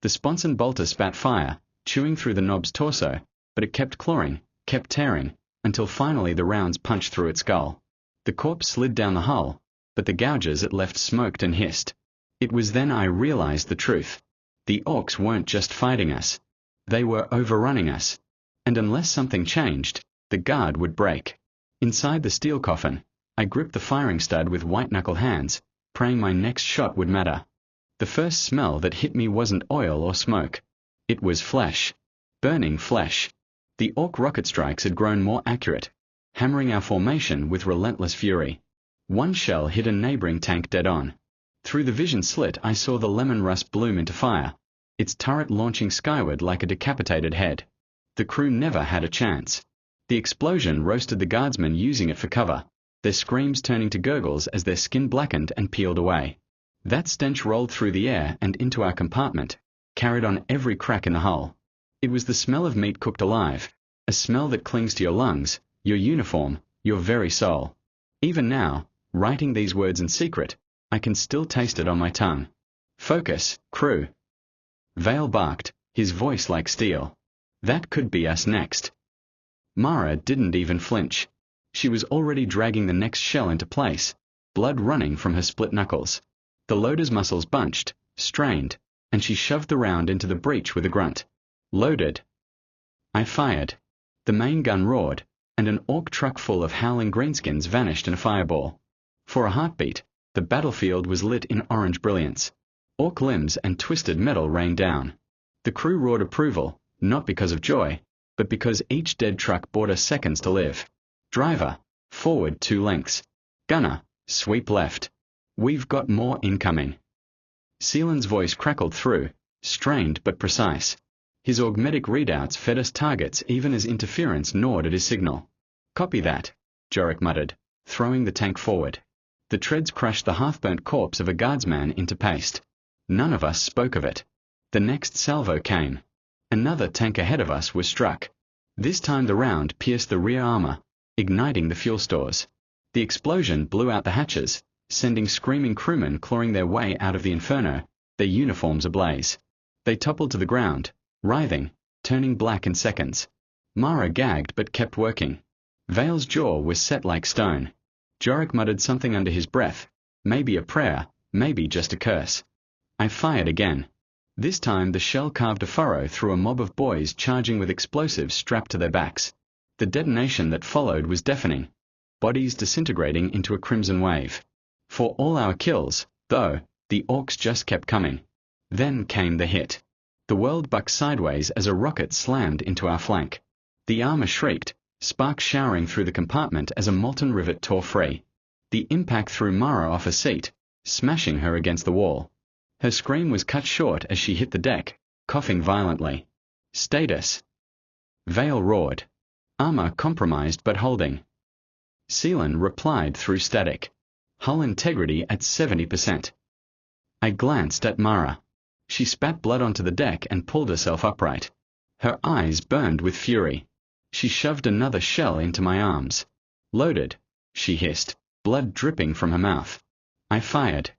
The sponson bolter spat fire, chewing through the knob's torso, but it kept clawing, kept tearing, until finally the rounds punched through its skull. The corpse slid down the hull, but the gouges it left smoked and hissed. It was then I realized the truth. The orcs weren't just fighting us. They were overrunning us. And unless something changed, the guard would break. Inside the steel coffin, I gripped the firing stud with white-knuckle hands, praying my next shot would matter. The first smell that hit me wasn't oil or smoke. It was flesh. Burning flesh. The orc rocket strikes had grown more accurate, hammering our formation with relentless fury. One shell hit a neighboring tank dead on. Through the vision slit I saw the Leman Russ bloom into fire, its turret launching skyward like a decapitated head. The crew never had a chance. The explosion roasted the guardsmen using it for cover, their screams turning to gurgles as their skin blackened and peeled away. That stench rolled through the air and into our compartment, carried on every crack in the hull. It was the smell of meat cooked alive, a smell that clings to your lungs, your uniform, your very soul. Even now, writing these words in secret, I can still taste it on my tongue. Focus, crew. Vale barked, his voice like steel. That could be us next. Mara didn't even flinch. She was already dragging the next shell into place, blood running from her split knuckles. The loader's muscles bunched, strained, and she shoved the round into the breech with a grunt. Loaded. I fired. The main gun roared, and an orc truck full of howling greenskins vanished in a fireball. For a heartbeat, the battlefield was lit in orange brilliance. Orc limbs and twisted metal rained down. The crew roared approval, not because of joy, but because each dead truck bought us seconds to live. Driver, forward 2 lengths. Gunner, sweep left. We've got more incoming. Seelan's voice crackled through, strained but precise. His augmetic readouts fed us targets even as interference gnawed at his signal. Copy that, Jorik muttered, throwing the tank forward. The treads crushed the half-burnt corpse of a guardsman into paste. None of us spoke of it. The next salvo came. Another tank ahead of us was struck. This time the round pierced the rear armor, igniting the fuel stores. The explosion blew out the hatches, sending screaming crewmen clawing their way out of the inferno, their uniforms ablaze. They toppled to the ground, writhing, turning black in seconds. Mara gagged but kept working. Vale's jaw was set like stone. Jorik muttered something under his breath, maybe a prayer, maybe just a curse. I fired again. This time the shell carved a furrow through a mob of boys charging with explosives strapped to their backs. The detonation that followed was deafening, bodies disintegrating into a crimson wave. For all our kills, though, the orcs just kept coming. Then came the hit. The world bucked sideways as a rocket slammed into our flank. The armor shrieked, sparks showering through the compartment as a molten rivet tore free. The impact threw Mara off her seat, smashing her against the wall. Her scream was cut short as she hit the deck, coughing violently. Status. Vale roared. Armor compromised but holding. Seelan replied through static. Hull integrity at 70%. I glanced at Mara. She spat blood onto the deck and pulled herself upright. Her eyes burned with fury. She shoved another shell into my arms. Loaded, she hissed, blood dripping from her mouth. I fired.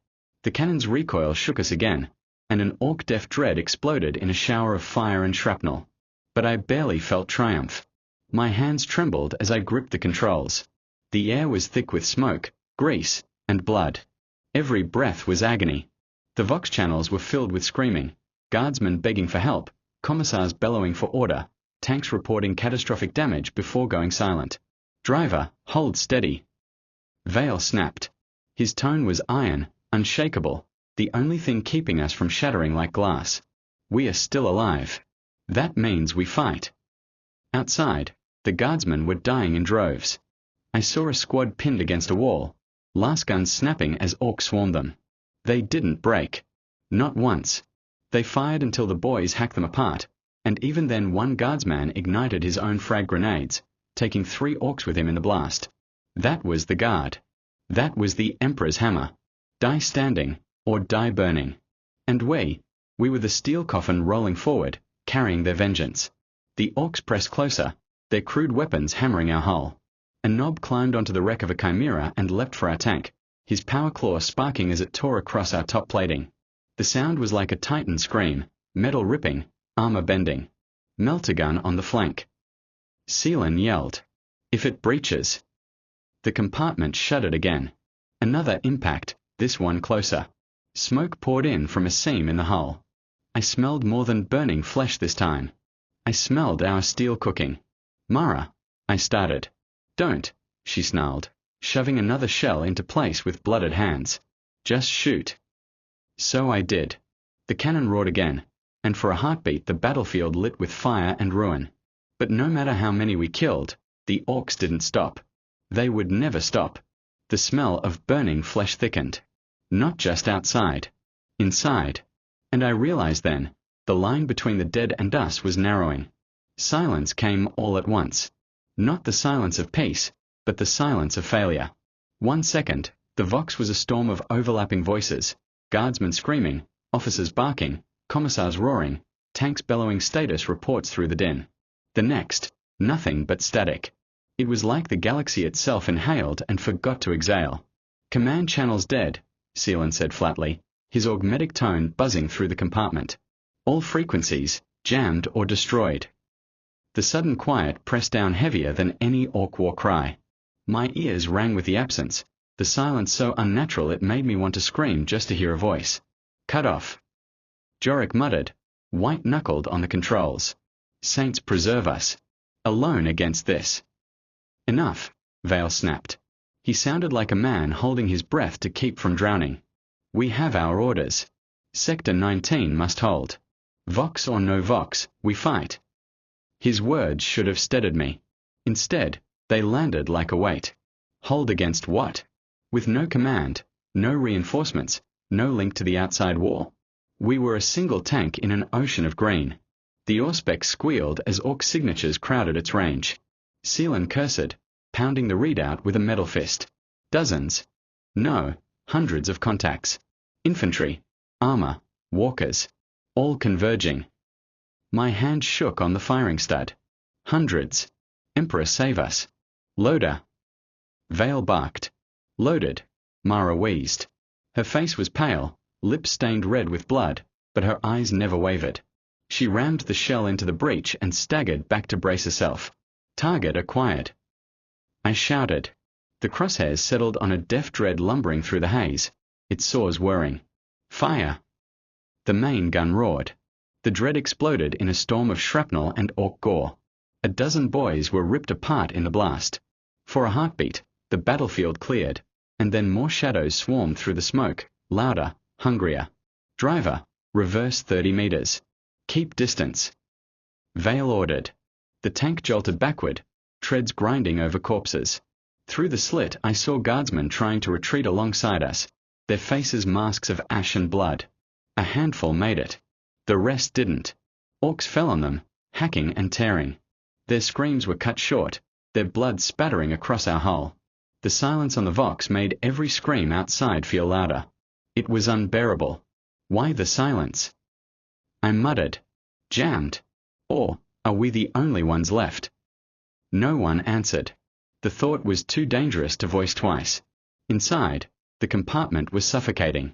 The cannon's recoil shook us again, and an Orc Def Dread exploded in a shower of fire and shrapnel. But I barely felt triumph. My hands trembled as I gripped the controls. The air was thick with smoke, grease, and blood. Every breath was agony. The Vox channels were filled with screaming, guardsmen begging for help, commissars bellowing for order, tanks reporting catastrophic damage before going silent. Driver, hold steady. Vale snapped. His tone was iron, unshakable, the only thing keeping us from shattering like glass. We are still alive. That means we fight. Outside, the guardsmen were dying in droves. I saw a squad pinned against a wall, last guns snapping as orcs swarmed them. They didn't break. Not once. They fired until the boys hacked them apart, and even then one guardsman ignited his own frag grenades, taking 3 orcs with him in the blast. That was the guard. That was the Emperor's hammer. Die standing, or die burning. And we were the steel coffin rolling forward, carrying their vengeance. The orcs pressed closer, their crude weapons hammering our hull. A Nob climbed onto the wreck of a Chimera and leapt for our tank, his power claw sparking as it tore across our top plating. The sound was like a Titan scream, metal ripping, armor bending. Melter-gun on the flank. Seelan yelled. If it breaches. The compartment shuddered again. Another impact, this one closer. Smoke poured in from a seam in the hull. I smelled more than burning flesh this time. I smelled our steel cooking. Mara, I started. Don't, she snarled, shoving another shell into place with blooded hands. Just shoot. So I did. The cannon roared again, and for a heartbeat the battlefield lit with fire and ruin. But no matter how many we killed, the orcs didn't stop. They would never stop. The smell of burning flesh thickened. Not just outside. Inside. And I realized then, the line between the dead and us was narrowing. Silence came all at once. Not the silence of peace, but the silence of failure. 1 second, the Vox was a storm of overlapping voices, guardsmen screaming, officers barking, commissars roaring, tanks bellowing status reports through the din. The next, nothing but static. It was like the galaxy itself inhaled and forgot to exhale. Command channels dead, Seelan said flatly, his augmetic tone buzzing through the compartment. All frequencies, jammed or destroyed. The sudden quiet pressed down heavier than any orc war cry. My ears rang with the absence, the silence so unnatural it made me want to scream just to hear a voice. Cut off. Jorik muttered, white-knuckled on the controls. Saints preserve us. Alone against this. Enough, Vale snapped. He sounded like a man holding his breath to keep from drowning. We have our orders. Sector 19 must hold. Vox or no Vox, we fight. His words should have steadied me. Instead, they landed like a weight. Hold against what? With no command, no reinforcements, no link to the outside wall. We were a single tank in an ocean of green. The Auspex squealed as orc signatures crowded its range. Seelan cursed, pounding the readout with a metal fist. Dozens. No, hundreds of contacts. Infantry, armor, walkers, all converging. My hand shook on the firing stud. Hundreds. Emperor save us. Loader. Vale barked. Loaded. Mara wheezed. Her face was pale, lips stained red with blood, but her eyes never wavered. She rammed the shell into the breech and staggered back to brace herself. Target acquired. I shouted. The crosshairs settled on a Def Dread lumbering through the haze, its saws whirring. Fire! The main gun roared. The Dread exploded in a storm of shrapnel and orc gore. A dozen boys were ripped apart in the blast. For a heartbeat, the battlefield cleared, and then more shadows swarmed through the smoke, louder, hungrier. Driver, reverse 30 meters. Keep distance. Vale ordered. The tank jolted backward, treads grinding over corpses. Through the slit I saw guardsmen trying to retreat alongside us, their faces masks of ash and blood. A handful made it. The rest didn't. Orcs fell on them, hacking and tearing. Their screams were cut short, their blood spattering across our hull. The silence on the Vox made every scream outside feel louder. It was unbearable. Why the silence? I muttered. Jammed. Or, are we the only ones left? No one answered. The thought was too dangerous to voice twice. Inside, the compartment was suffocating.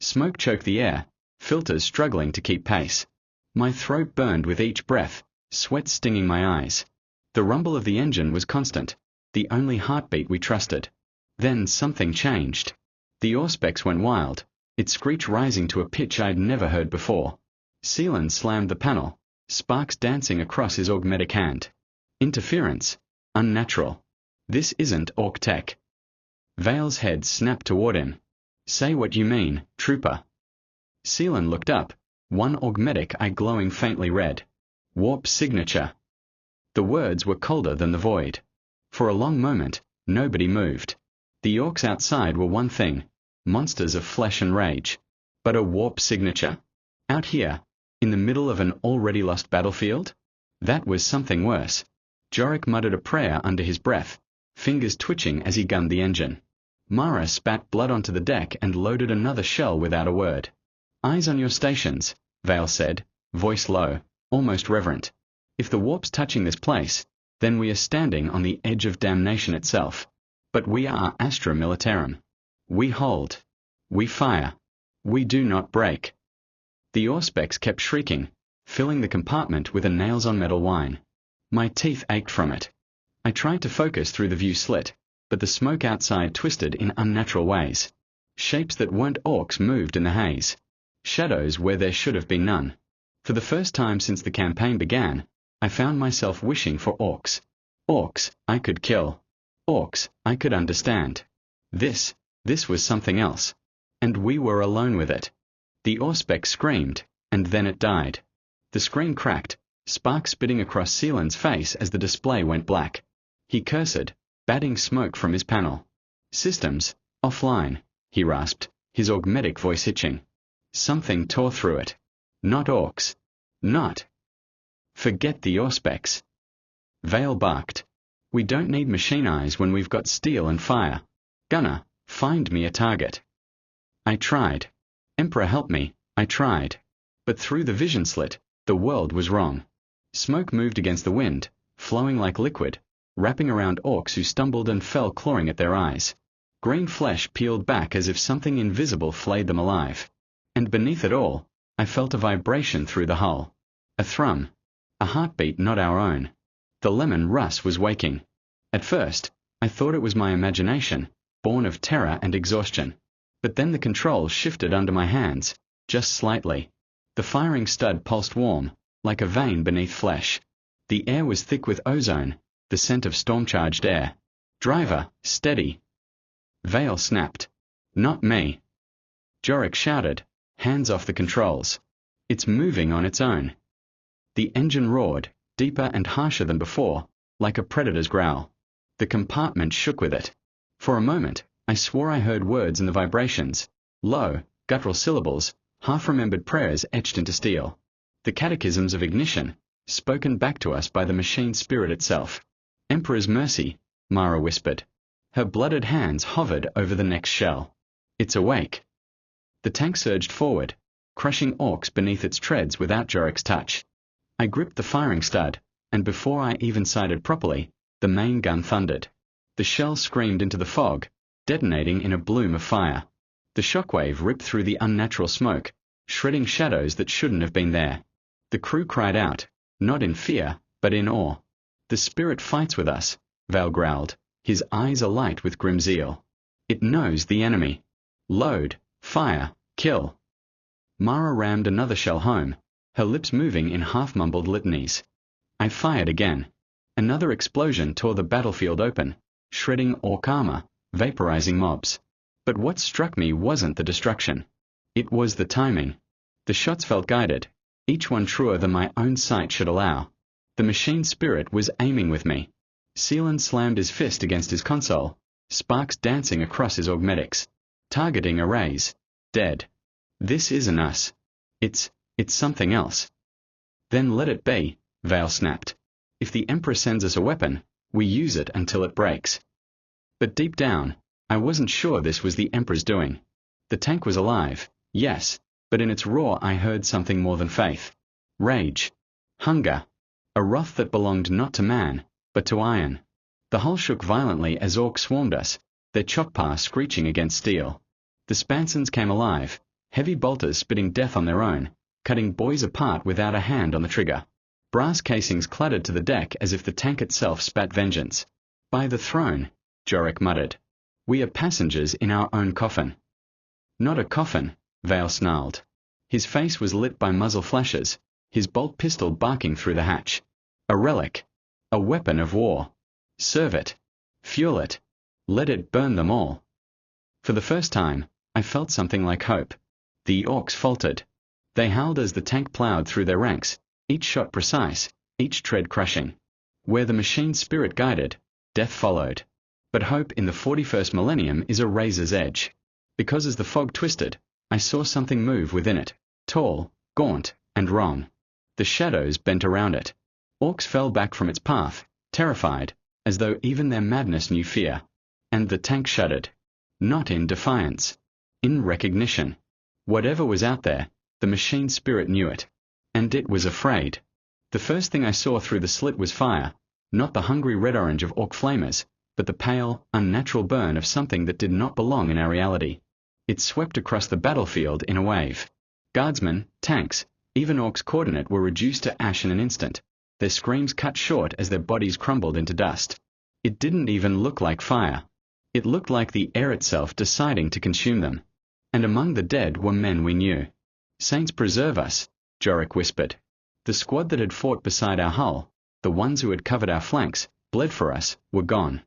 Smoke choked the air, filters struggling to keep pace. My throat burned with each breath, sweat stinging my eyes. The rumble of the engine was constant, the only heartbeat we trusted. Then something changed. The Auspex went wild, its screech rising to a pitch I'd never heard before. Seelan slammed the panel, sparks dancing across his augmetic hand. Interference. Unnatural. This isn't Orc tech. Vale's head snapped toward him. Say what you mean, trooper. Seelan looked up, one augmetic eye glowing faintly red. Warp signature. The words were colder than the void. For a long moment, nobody moved. The orcs outside were one thing, monsters of flesh and rage. But a warp signature? Out here, in the middle of an already lost battlefield? That was something worse. Jorik muttered a prayer under his breath, fingers twitching as he gunned the engine. Mara spat blood onto the deck and loaded another shell without a word. Eyes on your stations, Vale said, voice low, almost reverent. If the warp's touching this place, then we are standing on the edge of damnation itself. But we are Astra Militarum. We hold. We fire. We do not break. The Auspex kept shrieking, filling the compartment with a nails-on-metal whine. My teeth ached from it. I tried to focus through the view slit, but the smoke outside twisted in unnatural ways. Shapes that weren't orcs moved in the haze. Shadows where there should have been none. For the first time since the campaign began, I found myself wishing for orcs. Orcs I could kill. Orcs I could understand. This was something else. And we were alone with it. The Auspex screamed, and then it died. The screen cracked, sparks spitting across Seelan's face as the display went black. He cursed, batting smoke from his panel. Systems, offline, he rasped, his augmetic voice hitching. Something tore through it. Not orcs. Not. Forget the Auspex. Vale barked. We don't need machine eyes when we've got steel and fire. Gunner, find me a target. I tried. Emperor help me, I tried. But through the vision slit, the world was wrong. Smoke moved against the wind, flowing like liquid, wrapping around orcs who stumbled and fell clawing at their eyes. Green flesh peeled back as if something invisible flayed them alive. And beneath it all, I felt a vibration through the hull. A thrum. A heartbeat not our own. The Leman Russ was waking. At first, I thought it was my imagination, born of terror and exhaustion. But then the controls shifted under my hands, just slightly. The firing stud pulsed warm, like a vein beneath flesh. The air was thick with ozone, the scent of storm-charged air. Driver, steady. Vale snapped. Not me. Jorik shouted, hands off the controls. It's moving on its own. The engine roared, deeper and harsher than before, like a predator's growl. The compartment shook with it. For a moment, I swore I heard words in the vibrations, low, guttural syllables, half-remembered prayers etched into steel. The catechisms of ignition, spoken back to us by the machine spirit itself. Emperor's mercy, Mara whispered. Her blooded hands hovered over the next shell. It's awake. The tank surged forward, crushing orcs beneath its treads without Jorik's touch. I gripped the firing stud, and before I even sighted properly, the main gun thundered. The shell screamed into the fog, detonating in a bloom of fire. The shockwave ripped through the unnatural smoke, shredding shadows that shouldn't have been there. The crew cried out, not in fear, but in awe. The spirit fights with us, Val growled, his eyes alight with grim zeal. It knows the enemy. Load, fire, kill. Mara rammed another shell home, her lips moving in half-mumbled litanies. I fired again. Another explosion tore the battlefield open, shredding orc armor, vaporizing mobs. But what struck me wasn't the destruction. It was the timing. The shots felt guided, each one truer than my own sight should allow. The machine spirit was aiming with me. Seelan slammed his fist against his console, sparks dancing across his augmetics. Targeting arrays. Dead. This isn't us. It's something else. Then let it be, Vale snapped. If the Emperor sends us a weapon, we use it until it breaks. But deep down, I wasn't sure this was the Emperor's doing. The tank was alive, yes, but in its roar I heard something more than faith. Rage. Hunger. A wrath that belonged not to man, but to iron. The hull shook violently as orcs swarmed us, their chokpa screeching against steel. The Spansons came alive, heavy bolters spitting death on their own, cutting boys apart without a hand on the trigger. Brass casings clattered to the deck as if the tank itself spat vengeance. By the throne, Jorik muttered. We are passengers in our own coffin. Not a coffin, Vale snarled. His face was lit by muzzle flashes, his bolt pistol barking through the hatch. A relic. A weapon of war. Serve it. Fuel it. Let it burn them all. For the first time, I felt something like hope. The orcs faltered. They howled as the tank plowed through their ranks, each shot precise, each tread crushing. Where the machine's spirit guided, death followed. But hope in the 41st millennium is a razor's edge. Because as the fog twisted, I saw something move within it, tall, gaunt, and wrong. The shadows bent around it. Orcs fell back from its path, terrified, as though even their madness knew fear. And the tank shuddered. Not in defiance. In recognition. Whatever was out there, the machine spirit knew it. And it was afraid. The first thing I saw through the slit was fire, not the hungry red-orange of orc flamers, but the pale, unnatural burn of something that did not belong in our reality. It swept across the battlefield in a wave. Guardsmen, tanks, even orcs coordinate were reduced to ash in an instant, their screams cut short as their bodies crumbled into dust. It didn't even look like fire. It looked like the air itself deciding to consume them. And among the dead were men we knew. Saints preserve us, Jorik whispered. The squad that had fought beside our hull, the ones who had covered our flanks, bled for us, were gone.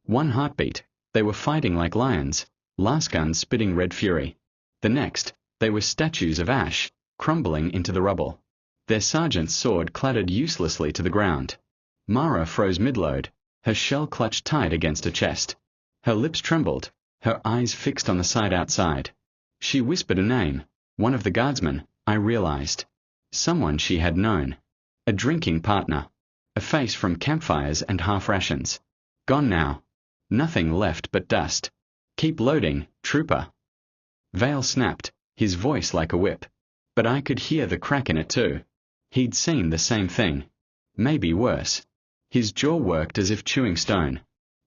One heartbeat, they were fighting like lions, lasguns spitting red fury. The next, they were statues of ash, crumbling into the rubble. Their sergeant's sword clattered uselessly to the ground. Mara froze mid-load, her shell clutched tight against her chest. Her lips trembled, her eyes fixed on the side outside. She whispered a name, one of the guardsmen, I realized. Someone she had known. A drinking partner. A face from campfires and half-rations. Gone now. Nothing left but dust. Keep loading, trooper. Vale snapped, his voice like a whip. But I could hear the crack in it too. He'd seen the same thing. Maybe worse. His jaw worked as if chewing stone.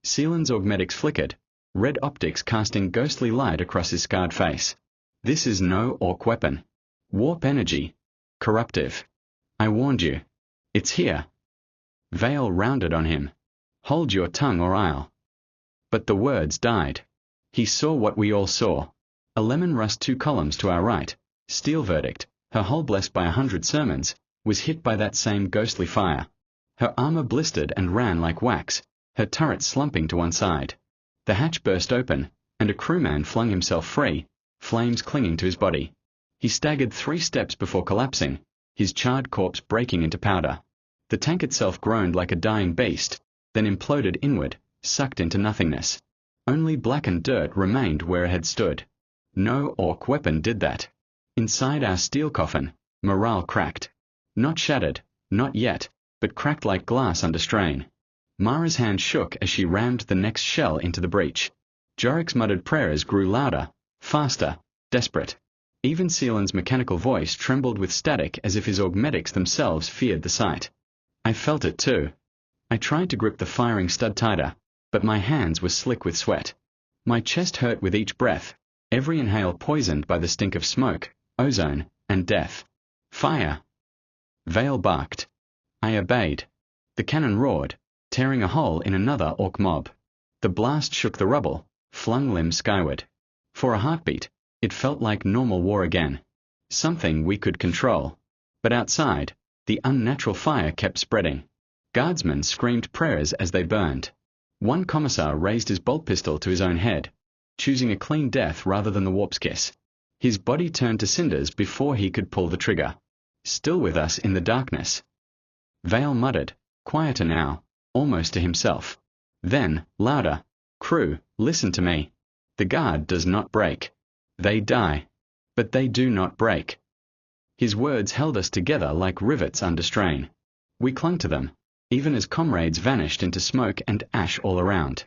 Sealan's augmetics flickered, red optics casting ghostly light across his scarred face. This is no orc weapon. Warp energy. Corruptive. I warned you. It's here. Vale rounded on him. Hold your tongue or I'll. But the words died. He saw what we all saw. A Leman Russ 2 columns to our right, steel verdict, her hull blessed by 100 sermons, was hit by that same ghostly fire. Her armor blistered and ran like wax, her turret slumping to one side. The hatch burst open, and a crewman flung himself free, flames clinging to his body. He staggered 3 steps before collapsing, his charred corpse breaking into powder. The tank itself groaned like a dying beast, then imploded inward, sucked into nothingness. Only blackened dirt remained where it had stood. No orc weapon did that. Inside our steel coffin, morale cracked. Not shattered, not yet, but cracked like glass under strain. Mara's hand shook as she rammed the next shell into the breach. Jorik's muttered prayers grew louder, faster, desperate. Even Sealan's mechanical voice trembled with static as if his augmetics themselves feared the sight. I felt it too. I tried to grip the firing stud tighter, but my hands were slick with sweat. My chest hurt with each breath, every inhale poisoned by the stink of smoke, ozone, and death. Fire! Vale barked. I obeyed. The cannon roared, tearing a hole in another orc mob. The blast shook the rubble, flung limbs skyward. For a heartbeat, it felt like normal war again. Something we could control. But outside, the unnatural fire kept spreading. Guardsmen screamed prayers as they burned. One commissar raised his bolt pistol to his own head, choosing a clean death rather than the warp's kiss. His body turned to cinders before he could pull the trigger. Still with us in the darkness. Vale muttered, quieter now, almost to himself. Then, louder, crew, listen to me. The guard does not break. They die. But they do not break. His words held us together like rivets under strain. We clung to them, even as comrades vanished into smoke and ash all around.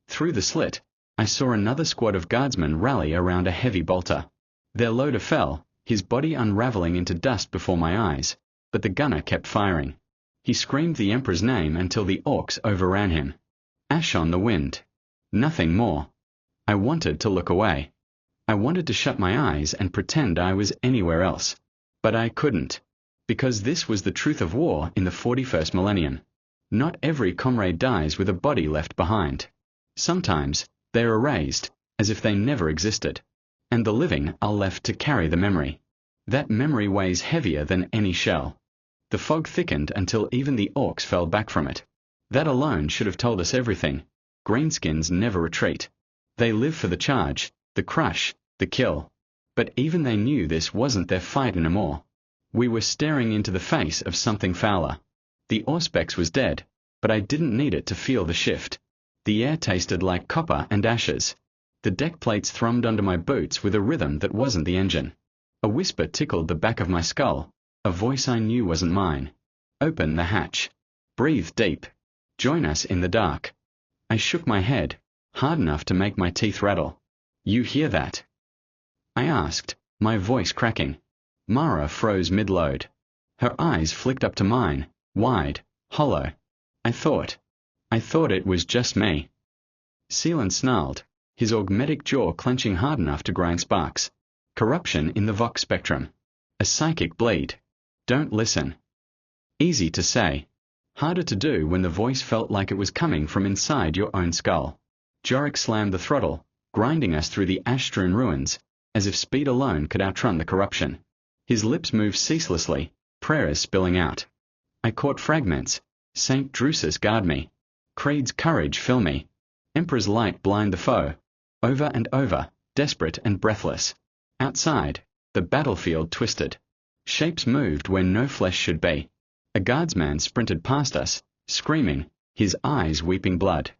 Through the slit, I saw another squad of guardsmen rally around a heavy bolter. Their loader fell, his body unraveling into dust before my eyes, but the gunner kept firing. He screamed the Emperor's name until the orcs overran him. Ash on the wind. Nothing more. I wanted to look away. I wanted to shut my eyes and pretend I was anywhere else. But I couldn't. Because this was the truth of war in the 41st millennium. Not every comrade dies with a body left behind. Sometimes, they're erased, as if they never existed. And the living are left to carry the memory. That memory weighs heavier than any shell. The fog thickened until even the orcs fell back from it. That alone should have told us everything. Greenskins never retreat. They live for the charge, the crush, the kill. But even they knew this wasn't their fight anymore. We were staring into the face of something fouler. The Auspex was dead, but I didn't need it to feel the shift. The air tasted like copper and ashes. The deck plates thrummed under my boots with a rhythm that wasn't the engine. A whisper tickled the back of my skull, a voice I knew wasn't mine. Open the hatch. Breathe deep. Join us in the dark. I shook my head, hard enough to make my teeth rattle. You hear that? I asked, my voice cracking. Mara froze mid-load. Her eyes flicked up to mine, wide, hollow. I thought it was just me. Seelan snarled, his augmetic jaw clenching hard enough to grind sparks. Corruption in the Vox spectrum. A psychic bleed. Don't listen. Easy to say. Harder to do when the voice felt like it was coming from inside your own skull. Jorik slammed the throttle, grinding us through the ash-strewn ruins, as if speed alone could outrun the corruption. His lips moved ceaselessly, prayers spilling out. I caught fragments. Saint Drusus guard me. Creed's courage fill me. Emperor's light blind the foe. Over and over, desperate and breathless. Outside, the battlefield twisted. Shapes moved where no flesh should be. A guardsman sprinted past us, screaming, his eyes weeping blood.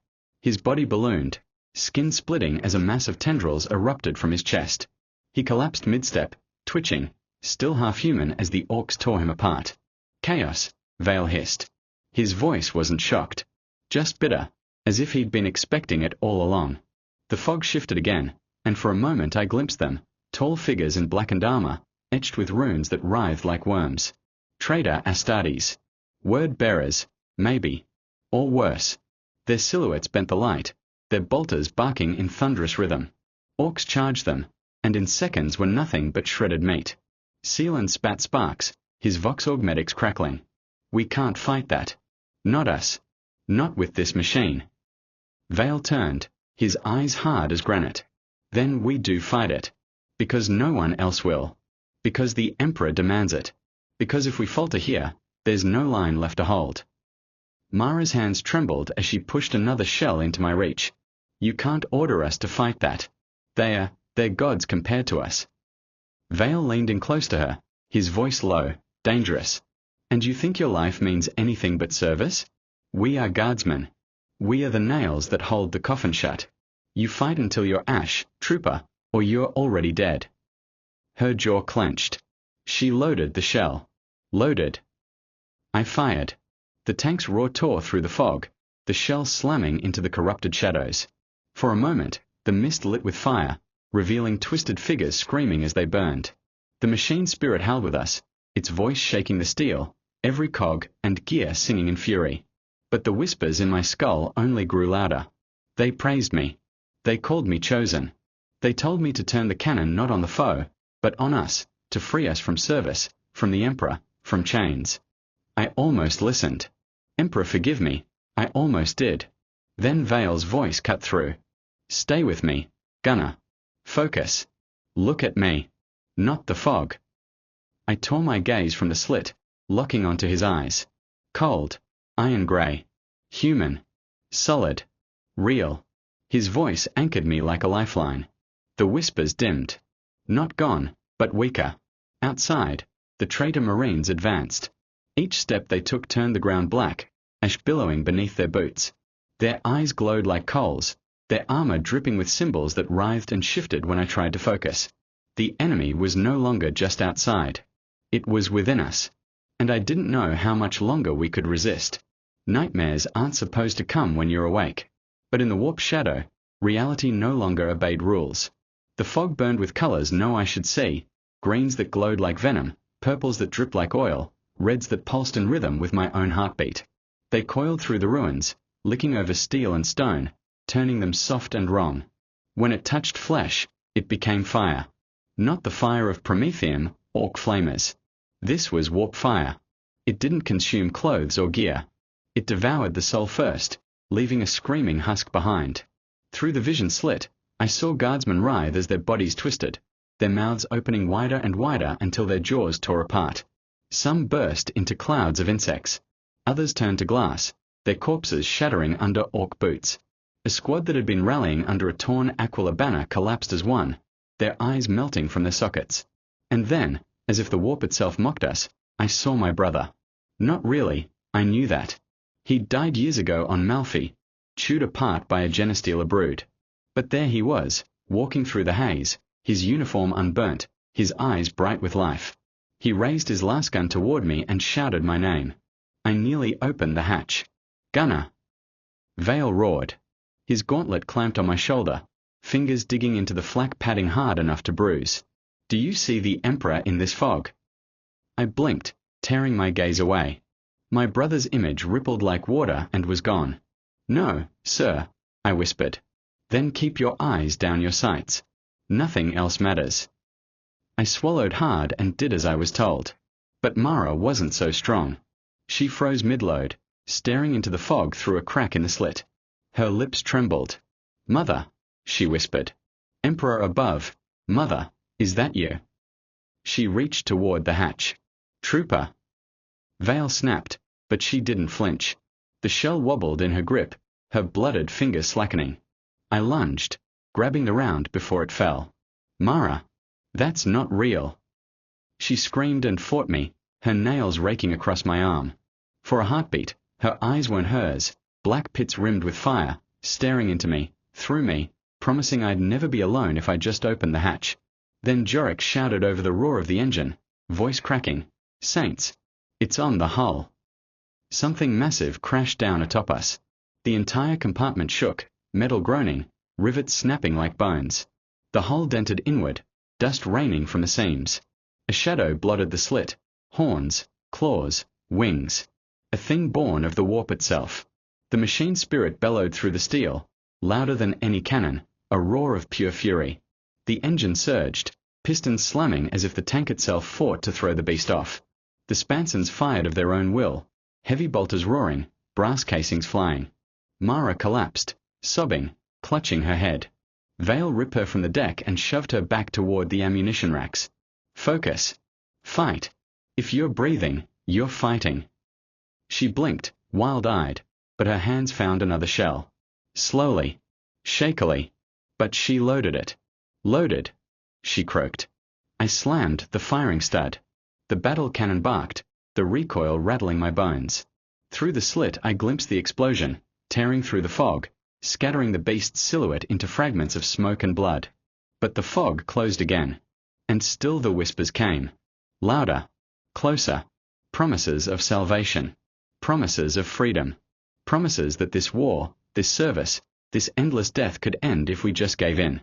His body ballooned, skin splitting as a mass of tendrils erupted from his chest. He collapsed mid-step, twitching, still half-human as the orcs tore him apart. Chaos, Vale hissed. His voice wasn't shocked, just bitter, as if he'd been expecting it all along. The fog shifted again, and for a moment I glimpsed them, tall figures in blackened armor, etched with runes that writhed like worms. Traitor Astartes. Word-bearers, maybe. Or worse. Their silhouettes bent the light, their bolters barking in thunderous rhythm. Orcs charged them, and in seconds were nothing but shredded meat. Seelan spat sparks, his Vox augmetics crackling. We can't fight that. Not us. Not with this machine. Vale turned, his eyes hard as granite. Then we do fight it. Because no one else will. Because the Emperor demands it. Because if we falter here, there's no line left to hold. Mara's hands trembled as she pushed another shell into my reach. You can't order us to fight that. They're gods compared to us. Vale leaned in close to her, his voice low, dangerous. And you think your life means anything but service? We are guardsmen. We are the nails that hold the coffin shut. You fight until you're ash, trooper, or you're already dead. Her jaw clenched. She loaded the shell. Loaded. I fired. The tank's roar tore through the fog, the shell slamming into the corrupted shadows. For a moment, the mist lit with fire, revealing twisted figures screaming as they burned. The machine spirit howled with us, its voice shaking the steel, every cog and gear singing in fury. But the whispers in my skull only grew louder. They praised me. They called me chosen. They told me to turn the cannon not on the foe, but on us, to free us from service, from the Emperor, from chains. I almost listened. Emperor, forgive me. I almost did. Then Vale's voice cut through. Stay with me, Gunner. Focus. Look at me. Not the fog. I tore my gaze from the slit, locking onto his eyes. Cold. Iron grey. Human. Solid. Real. His voice anchored me like a lifeline. The whispers dimmed. Not gone, but weaker. Outside, the traitor Marines advanced. Each step they took turned the ground black, ash billowing beneath their boots. Their eyes glowed like coals, their armor dripping with symbols that writhed and shifted when I tried to focus. The enemy was no longer just outside. It was within us. And I didn't know how much longer we could resist. Nightmares aren't supposed to come when you're awake. But in the warp shadow, reality no longer obeyed rules. The fog burned with colors no eye should see, greens that glowed like venom, purples that dripped like oil, reds that pulsed in rhythm with my own heartbeat. They coiled through the ruins, licking over steel and stone, turning them soft and wrong. When it touched flesh, it became fire. Not the fire of Prometheum, orc flamers. This was warp fire. It didn't consume clothes or gear. It devoured the soul first, leaving a screaming husk behind. Through the vision slit, I saw guardsmen writhe as their bodies twisted, their mouths opening wider and wider until their jaws tore apart. Some burst into clouds of insects. Others turned to glass, their corpses shattering under orc boots. A squad that had been rallying under a torn Aquila banner collapsed as one, their eyes melting from their sockets. And then, as if the warp itself mocked us, I saw my brother. Not really, I knew that. He'd died years ago on Malfi, chewed apart by a genestealer brood. But there he was, walking through the haze, his uniform unburnt, his eyes bright with life. He raised his last gun toward me and shouted my name. I nearly opened the hatch. "Gunner!" Vale roared. His gauntlet clamped on my shoulder, fingers digging into the flak padding hard enough to bruise. "Do you see the Emperor in this fog?" I blinked, tearing my gaze away. My brother's image rippled like water and was gone. "No, sir," I whispered. "Then keep your eyes down your sights. Nothing else matters." I swallowed hard and did as I was told. But Mara wasn't so strong. She froze mid-load, staring into the fog through a crack in the slit. Her lips trembled. "Mother," she whispered. "Emperor above, Mother, is that you?" She reached toward the hatch. "Trooper." Vale snapped, but she didn't flinch. The shell wobbled in her grip, her blooded fingers slackening. I lunged, grabbing the round before it fell. "Mara, that's not real." She screamed and fought me, her nails raking across my arm. For a heartbeat, her eyes weren't hers, black pits rimmed with fire, staring into me, through me, promising I'd never be alone if I just opened the hatch. Then Jorik shouted over the roar of the engine, voice cracking, "Saints! It's on the hull!" Something massive crashed down atop us. The entire compartment shook, metal groaning, rivets snapping like bones. The hull dented inward, dust raining from the seams. A shadow blotted the slit, horns, claws, wings. A thing born of the warp itself. The machine spirit bellowed through the steel, louder than any cannon, a roar of pure fury. The engine surged, pistons slamming as if the tank itself fought to throw the beast off. The Spansons fired of their own will, heavy bolters roaring, brass casings flying. Mara collapsed, sobbing, clutching her head. Vale ripped her from the deck and shoved her back toward the ammunition racks. "Focus. Fight. If you're breathing, you're fighting." She blinked, wild-eyed, but her hands found another shell. Slowly, shakily, but she loaded it. "Loaded," she croaked. I slammed the firing stud. The battle cannon barked, the recoil rattling my bones. Through the slit I glimpsed the explosion, tearing through the fog, scattering the beast's silhouette into fragments of smoke and blood. But the fog closed again. And still the whispers came. Louder. Closer. Promises of salvation. Promises of freedom. Promises that this war, this service, this endless death could end if we just gave in.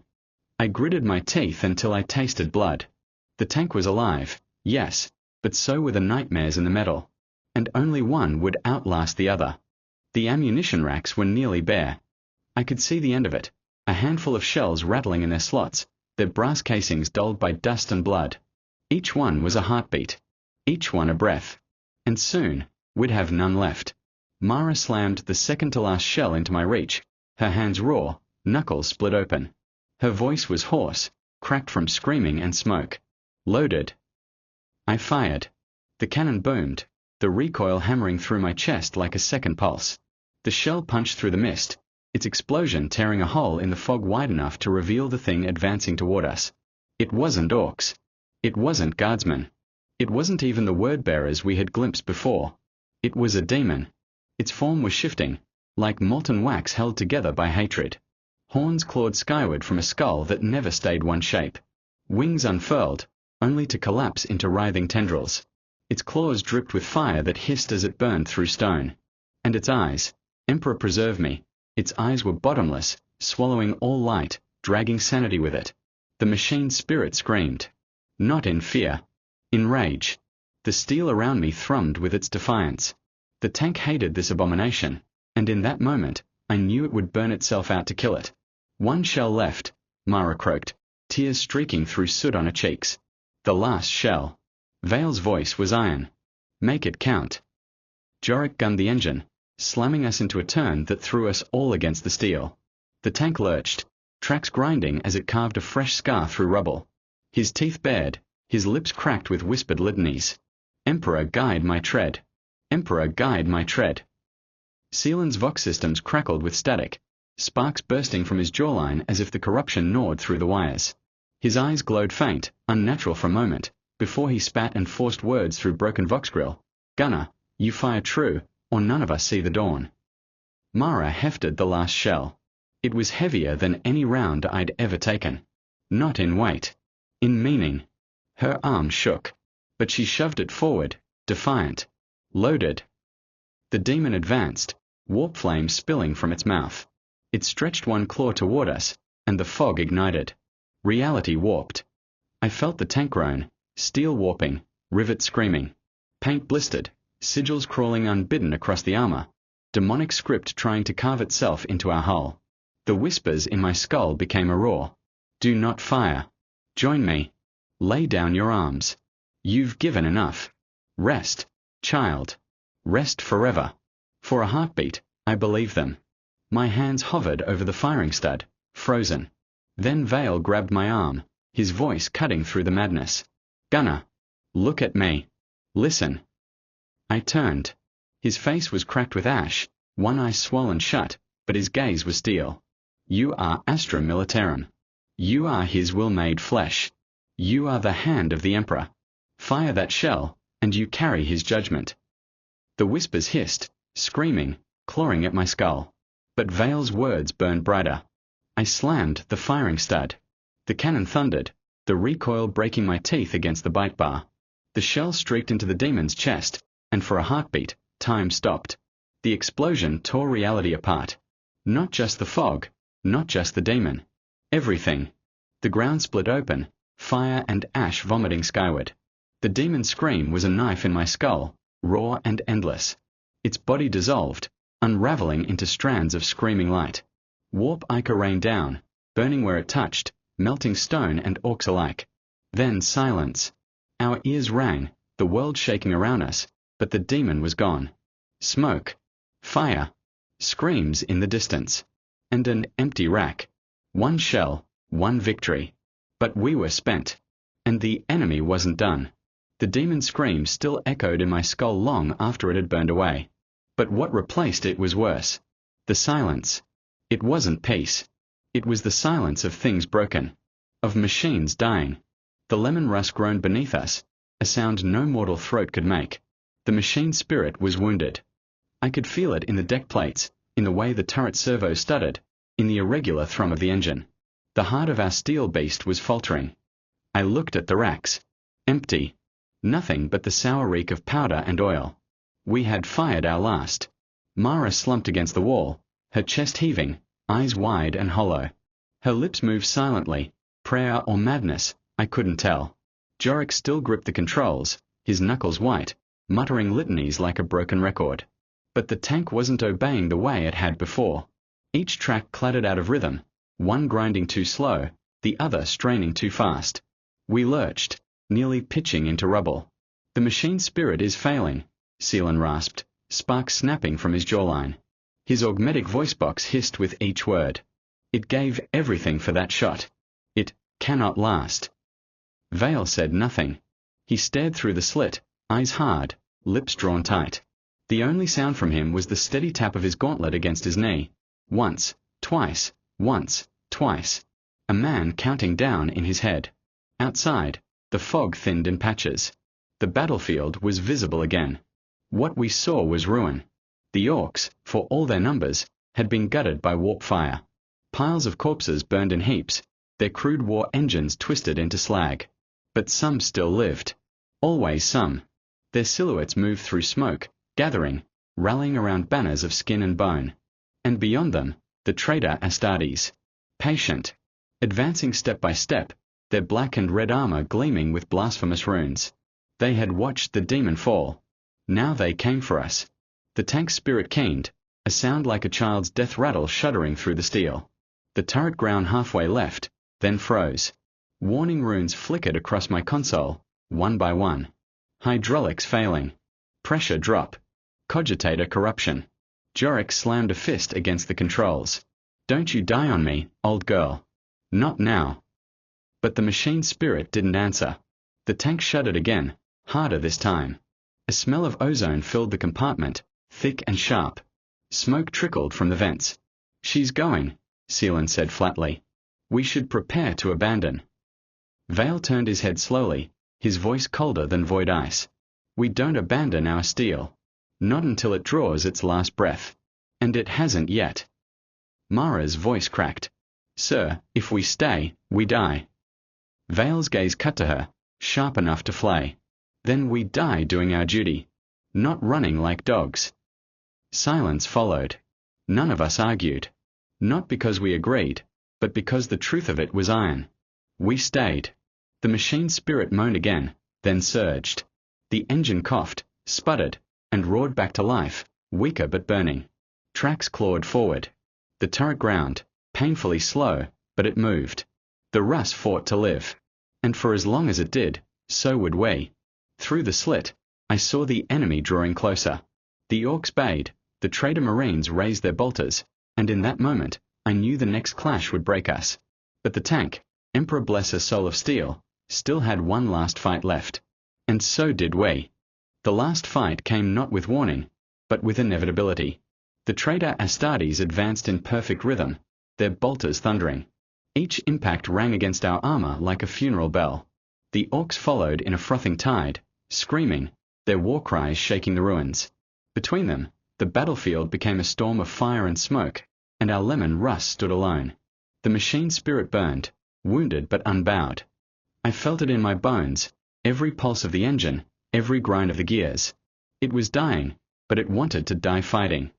I gritted my teeth until I tasted blood. The tank was alive, yes, but so were the nightmares in the metal. And only one would outlast the other. The ammunition racks were nearly bare. I could see the end of it, a handful of shells rattling in their slots, their brass casings dulled by dust and blood. Each one was a heartbeat. Each one a breath. And soon, we'd have none left. Mara slammed the second-to-last shell into my reach, her hands raw, knuckles split open. Her voice was hoarse, cracked from screaming and smoke. "Loaded." I fired. The cannon boomed, the recoil hammering through my chest like a second pulse. The shell punched through the mist, its explosion tearing a hole in the fog wide enough to reveal the thing advancing toward us. It wasn't orcs. It wasn't guardsmen. It wasn't even the word-bearers we had glimpsed before. It was a demon. Its form was shifting, like molten wax held together by hatred. Horns clawed skyward from a skull that never stayed one shape. Wings unfurled, only to collapse into writhing tendrils. Its claws dripped with fire that hissed as it burned through stone. And its eyes, Emperor preserve me, Its eyes were bottomless, swallowing all light, dragging sanity with it. The machine spirit screamed. Not in fear. In rage. The steel around me thrummed with its defiance. The tank hated this abomination, and in that moment, I knew it would burn itself out to kill it. One shell left, Mara croaked, tears streaking through soot on her cheeks. The last shell. Vale's voice was iron. Make it count. Jorik gunned the engine, slamming us into a turn that threw us all against the steel. The tank lurched, tracks grinding as it carved a fresh scar through rubble. His teeth bared, his lips cracked with whispered litanies. Emperor, guide my tread. Emperor, guide my tread. Seelan's Vox systems crackled with static, sparks bursting from his jawline as if the corruption gnawed through the wires. His eyes glowed faint, unnatural for a moment, before he spat and forced words through broken Vox grill. Gunner, you fire true, or none of us see the dawn. Mara hefted the last shell. It was heavier than any round I'd ever taken. Not in weight. In meaning. Her arm shook. But she shoved it forward, defiant. Loaded. The demon advanced, warp flame spilling from its mouth. It stretched one claw toward us, and the fog ignited. Reality warped. I felt the tank groan, steel warping, rivets screaming. Paint blistered, sigils crawling unbidden across the armor. Demonic script trying to carve itself into our hull. The whispers in my skull became a roar. Do not fire. Join me. Lay down your arms. You've given enough. Rest, child. Rest forever. For a heartbeat, I believed them. My hands hovered over the firing stud, frozen. Then Vale grabbed my arm, his voice cutting through the madness. Gunner. Look at me. Listen. I turned. His face was cracked with ash, one eye swollen shut, but his gaze was steel. You are Astra Militarum. You are his will made flesh. You are the hand of the Emperor. Fire that shell, and you carry his judgment. The whispers hissed, screaming, clawing at my skull. But Vale's words burned brighter. I slammed the firing stud. The cannon thundered, the recoil breaking my teeth against the bite bar. The shell streaked into the demon's chest, and for a heartbeat, time stopped. The explosion tore reality apart. Not just the fog, not just the demon. Everything. The ground split open, fire and ash vomiting skyward. The demon's scream was a knife in my skull, raw and endless. Its body dissolved, unraveling into strands of screaming light. Warp ichor rained down, burning where it touched, melting stone and orcs alike. Then silence. Our ears rang, the world shaking around us, but the demon was gone. Smoke. Fire. Screams in the distance. And an empty rack. One shell, one victory. But we were spent. And the enemy wasn't done. The demon's scream still echoed in my skull long after it had burned away. But what replaced it was worse. The silence. It wasn't peace. It was the silence of things broken. Of machines dying. The lemon Russ groaned beneath us, a sound no mortal throat could make. The machine spirit was wounded. I could feel it in the deck plates, in the way the turret servo stuttered, in the irregular thrum of the engine. The heart of our steel beast was faltering. I looked at the racks. Empty. Nothing but the sour reek of powder and oil. We had fired our last. Mara slumped against the wall, her chest heaving, eyes wide and hollow. Her lips moved silently, prayer or madness, I couldn't tell. Jorik still gripped the controls, his knuckles white, muttering litanies like a broken record. But the tank wasn't obeying the way it had before. Each track clattered out of rhythm, one grinding too slow, the other straining too fast. We lurched, nearly pitching into rubble. The machine spirit is failing, Seelan rasped, sparks snapping from his jawline. His augmetic voice box hissed with each word. It gave everything for that shot. It cannot last. Vale said nothing. He stared through the slit, eyes hard, lips drawn tight. The only sound from him was the steady tap of his gauntlet against his knee. Once, twice, once, twice. A man counting down in his head. Outside, the fog thinned in patches. The battlefield was visible again. What we saw was ruin. The orcs, for all their numbers, had been gutted by warp fire. Piles of corpses burned in heaps, their crude war engines twisted into slag. But some still lived. Always some. Their silhouettes moved through smoke, gathering, rallying around banners of skin and bone. And beyond them, the traitor Astartes. Patient. Advancing step by step, their black and red armor gleaming with blasphemous runes. They had watched the demon fall. Now they came for us. The tank's spirit keened, a sound like a child's death rattle shuddering through the steel. The turret ground halfway left, then froze. Warning runes flickered across my console, one by one. Hydraulics failing. Pressure drop. Cogitator corruption. Jorik slammed a fist against the controls. Don't you die on me, old girl. Not now. But the machine spirit didn't answer. The tank shuddered again, harder this time. A smell of ozone filled the compartment, thick and sharp. Smoke trickled from the vents. She's going, Seelan said flatly. We should prepare to abandon. Vale turned his head slowly, his voice colder than void ice. We don't abandon our steel. Not until it draws its last breath. And it hasn't yet. Mara's voice cracked. Sir, if we stay, we die. Vale's gaze cut to her, sharp enough to flay. Then we die doing our duty. Not running like dogs. Silence followed. None of us argued. Not because we agreed, but because the truth of it was iron. We stayed. The machine spirit moaned again, then surged. The engine coughed, sputtered, and roared back to life, weaker but burning. Tracks clawed forward. The turret ground, painfully slow, but it moved. The Russ fought to live. And for as long as it did, so would we. Through the slit, I saw the enemy drawing closer. The orcs bayed, the traitor marines raised their bolters, and in that moment, I knew the next clash would break us. But the tank, Emperor bless her soul of steel, still had one last fight left. And so did we. The last fight came not with warning, but with inevitability. The traitor Astartes advanced in perfect rhythm, their bolters thundering. Each impact rang against our armor like a funeral bell. The orcs followed in a frothing tide, screaming, their war cries shaking the ruins. Between them, the battlefield became a storm of fire and smoke, and our Leman Russ stood alone. The machine spirit burned, wounded but unbowed. I felt it in my bones, every pulse of the engine, every grind of the gears. It was dying, but it wanted to die fighting.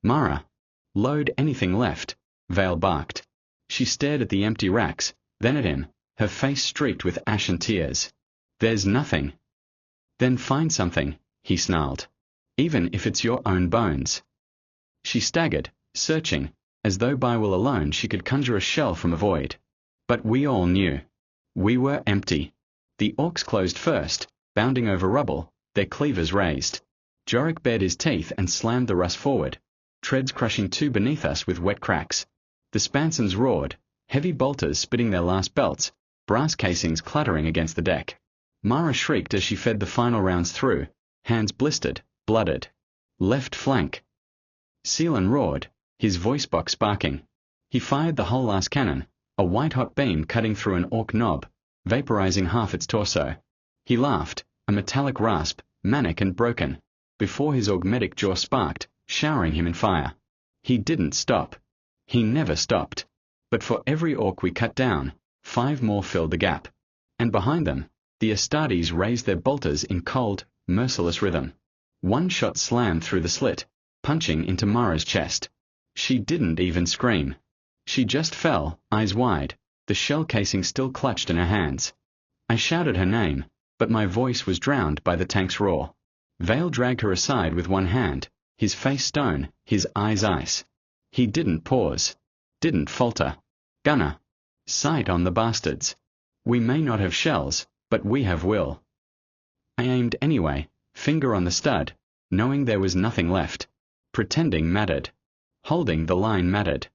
Mara. Load anything left, Vale barked. She stared at the empty racks, then at him, her face streaked with ash and tears. There's nothing. Then find something, he snarled. Even if it's your own bones. She staggered, searching, as though by will alone she could conjure a shell from a void. But we all knew. We were empty. The orcs closed first, bounding over rubble, their cleavers raised. Jorik bared his teeth and slammed the Russ forward, treads crushing two beneath us with wet cracks. The Spansons roared, heavy bolters spitting their last belts, brass casings clattering against the deck. Mara shrieked as she fed the final rounds through, hands blistered, blooded. Left flank. Seelan roared, his voice box sparking. He fired the whole last cannon, a white-hot beam cutting through an orc knob, vaporizing half its torso. He laughed, a metallic rasp, manic and broken, before his augmetic jaw sparked, showering him in fire. He didn't stop. He never stopped. But for every orc we cut down, 5 more filled the gap. And behind them, the Astartes raised their bolters in cold, merciless rhythm. One shot slammed through the slit, punching into Mara's chest. She didn't even scream. She just fell, eyes wide, the shell casing still clutched in her hands. I shouted her name, but my voice was drowned by the tank's roar. Vale dragged her aside with one hand, his face stone, his eyes ice. He didn't pause. Didn't falter. Gunner. Sight on the bastards. We may not have shells, but we have will. I aimed anyway, finger on the stud, knowing there was nothing left. Pretending mattered. Holding the line mattered.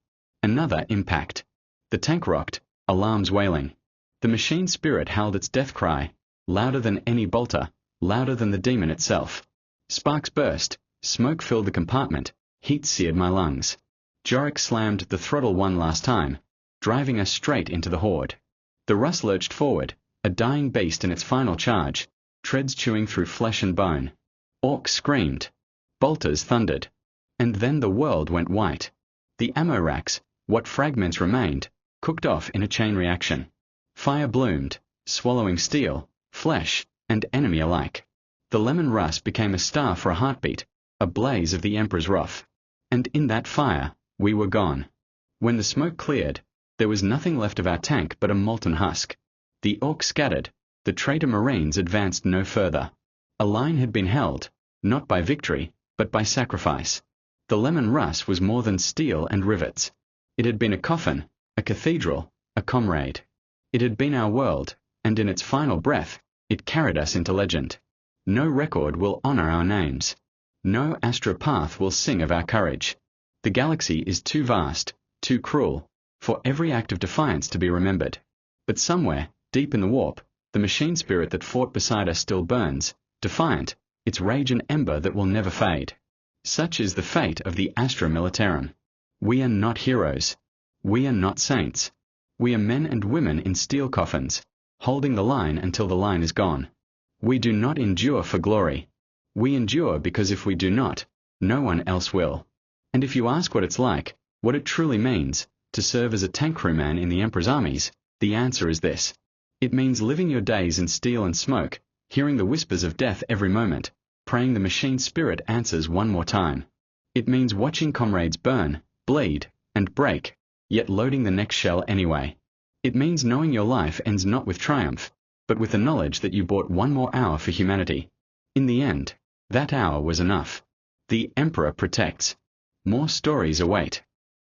Another impact. The tank rocked, alarms wailing. The machine spirit howled its death cry, louder than any bolter, louder than the demon itself. Sparks burst, smoke filled the compartment, heat seared my lungs. Jorik slammed the throttle one last time, driving us straight into the horde. The Russ lurched forward, a dying beast in its final charge, treads chewing through flesh and bone. Orcs screamed. Bolters thundered. And then the world went white. The ammo racks, what fragments remained, cooked off in a chain reaction. Fire bloomed, swallowing steel, flesh, and enemy alike. The Leman Russ became a star for a heartbeat, a blaze of the Emperor's wrath. And in that fire, we were gone. When the smoke cleared, there was nothing left of our tank but a molten husk. The orcs scattered, the traitor Marines advanced no further. A line had been held, not by victory, but by sacrifice. The Leman Russ was more than steel and rivets. It had been a coffin, a cathedral, a comrade. It had been our world, and in its final breath, it carried us into legend. No record will honor our names. No Astra path will sing of our courage. The galaxy is too vast, too cruel, for every act of defiance to be remembered. But somewhere, deep in the warp, the machine spirit that fought beside us still burns, defiant, its rage an ember that will never fade. Such is the fate of the Astra Militarum. We are not heroes. We are not saints. We are men and women in steel coffins, holding the line until the line is gone. We do not endure for glory. We endure because if we do not, no one else will. And if you ask what it's like, what it truly means, to serve as a tank crewman in the Emperor's armies, the answer is this. It means living your days in steel and smoke, hearing the whispers of death every moment, praying the machine spirit answers one more time. It means watching comrades burn, bleed, and break, yet loading the next shell anyway. It means knowing your life ends not with triumph, but with the knowledge that you bought one more hour for humanity. In the end, that hour was enough. The Emperor protects. More stories await.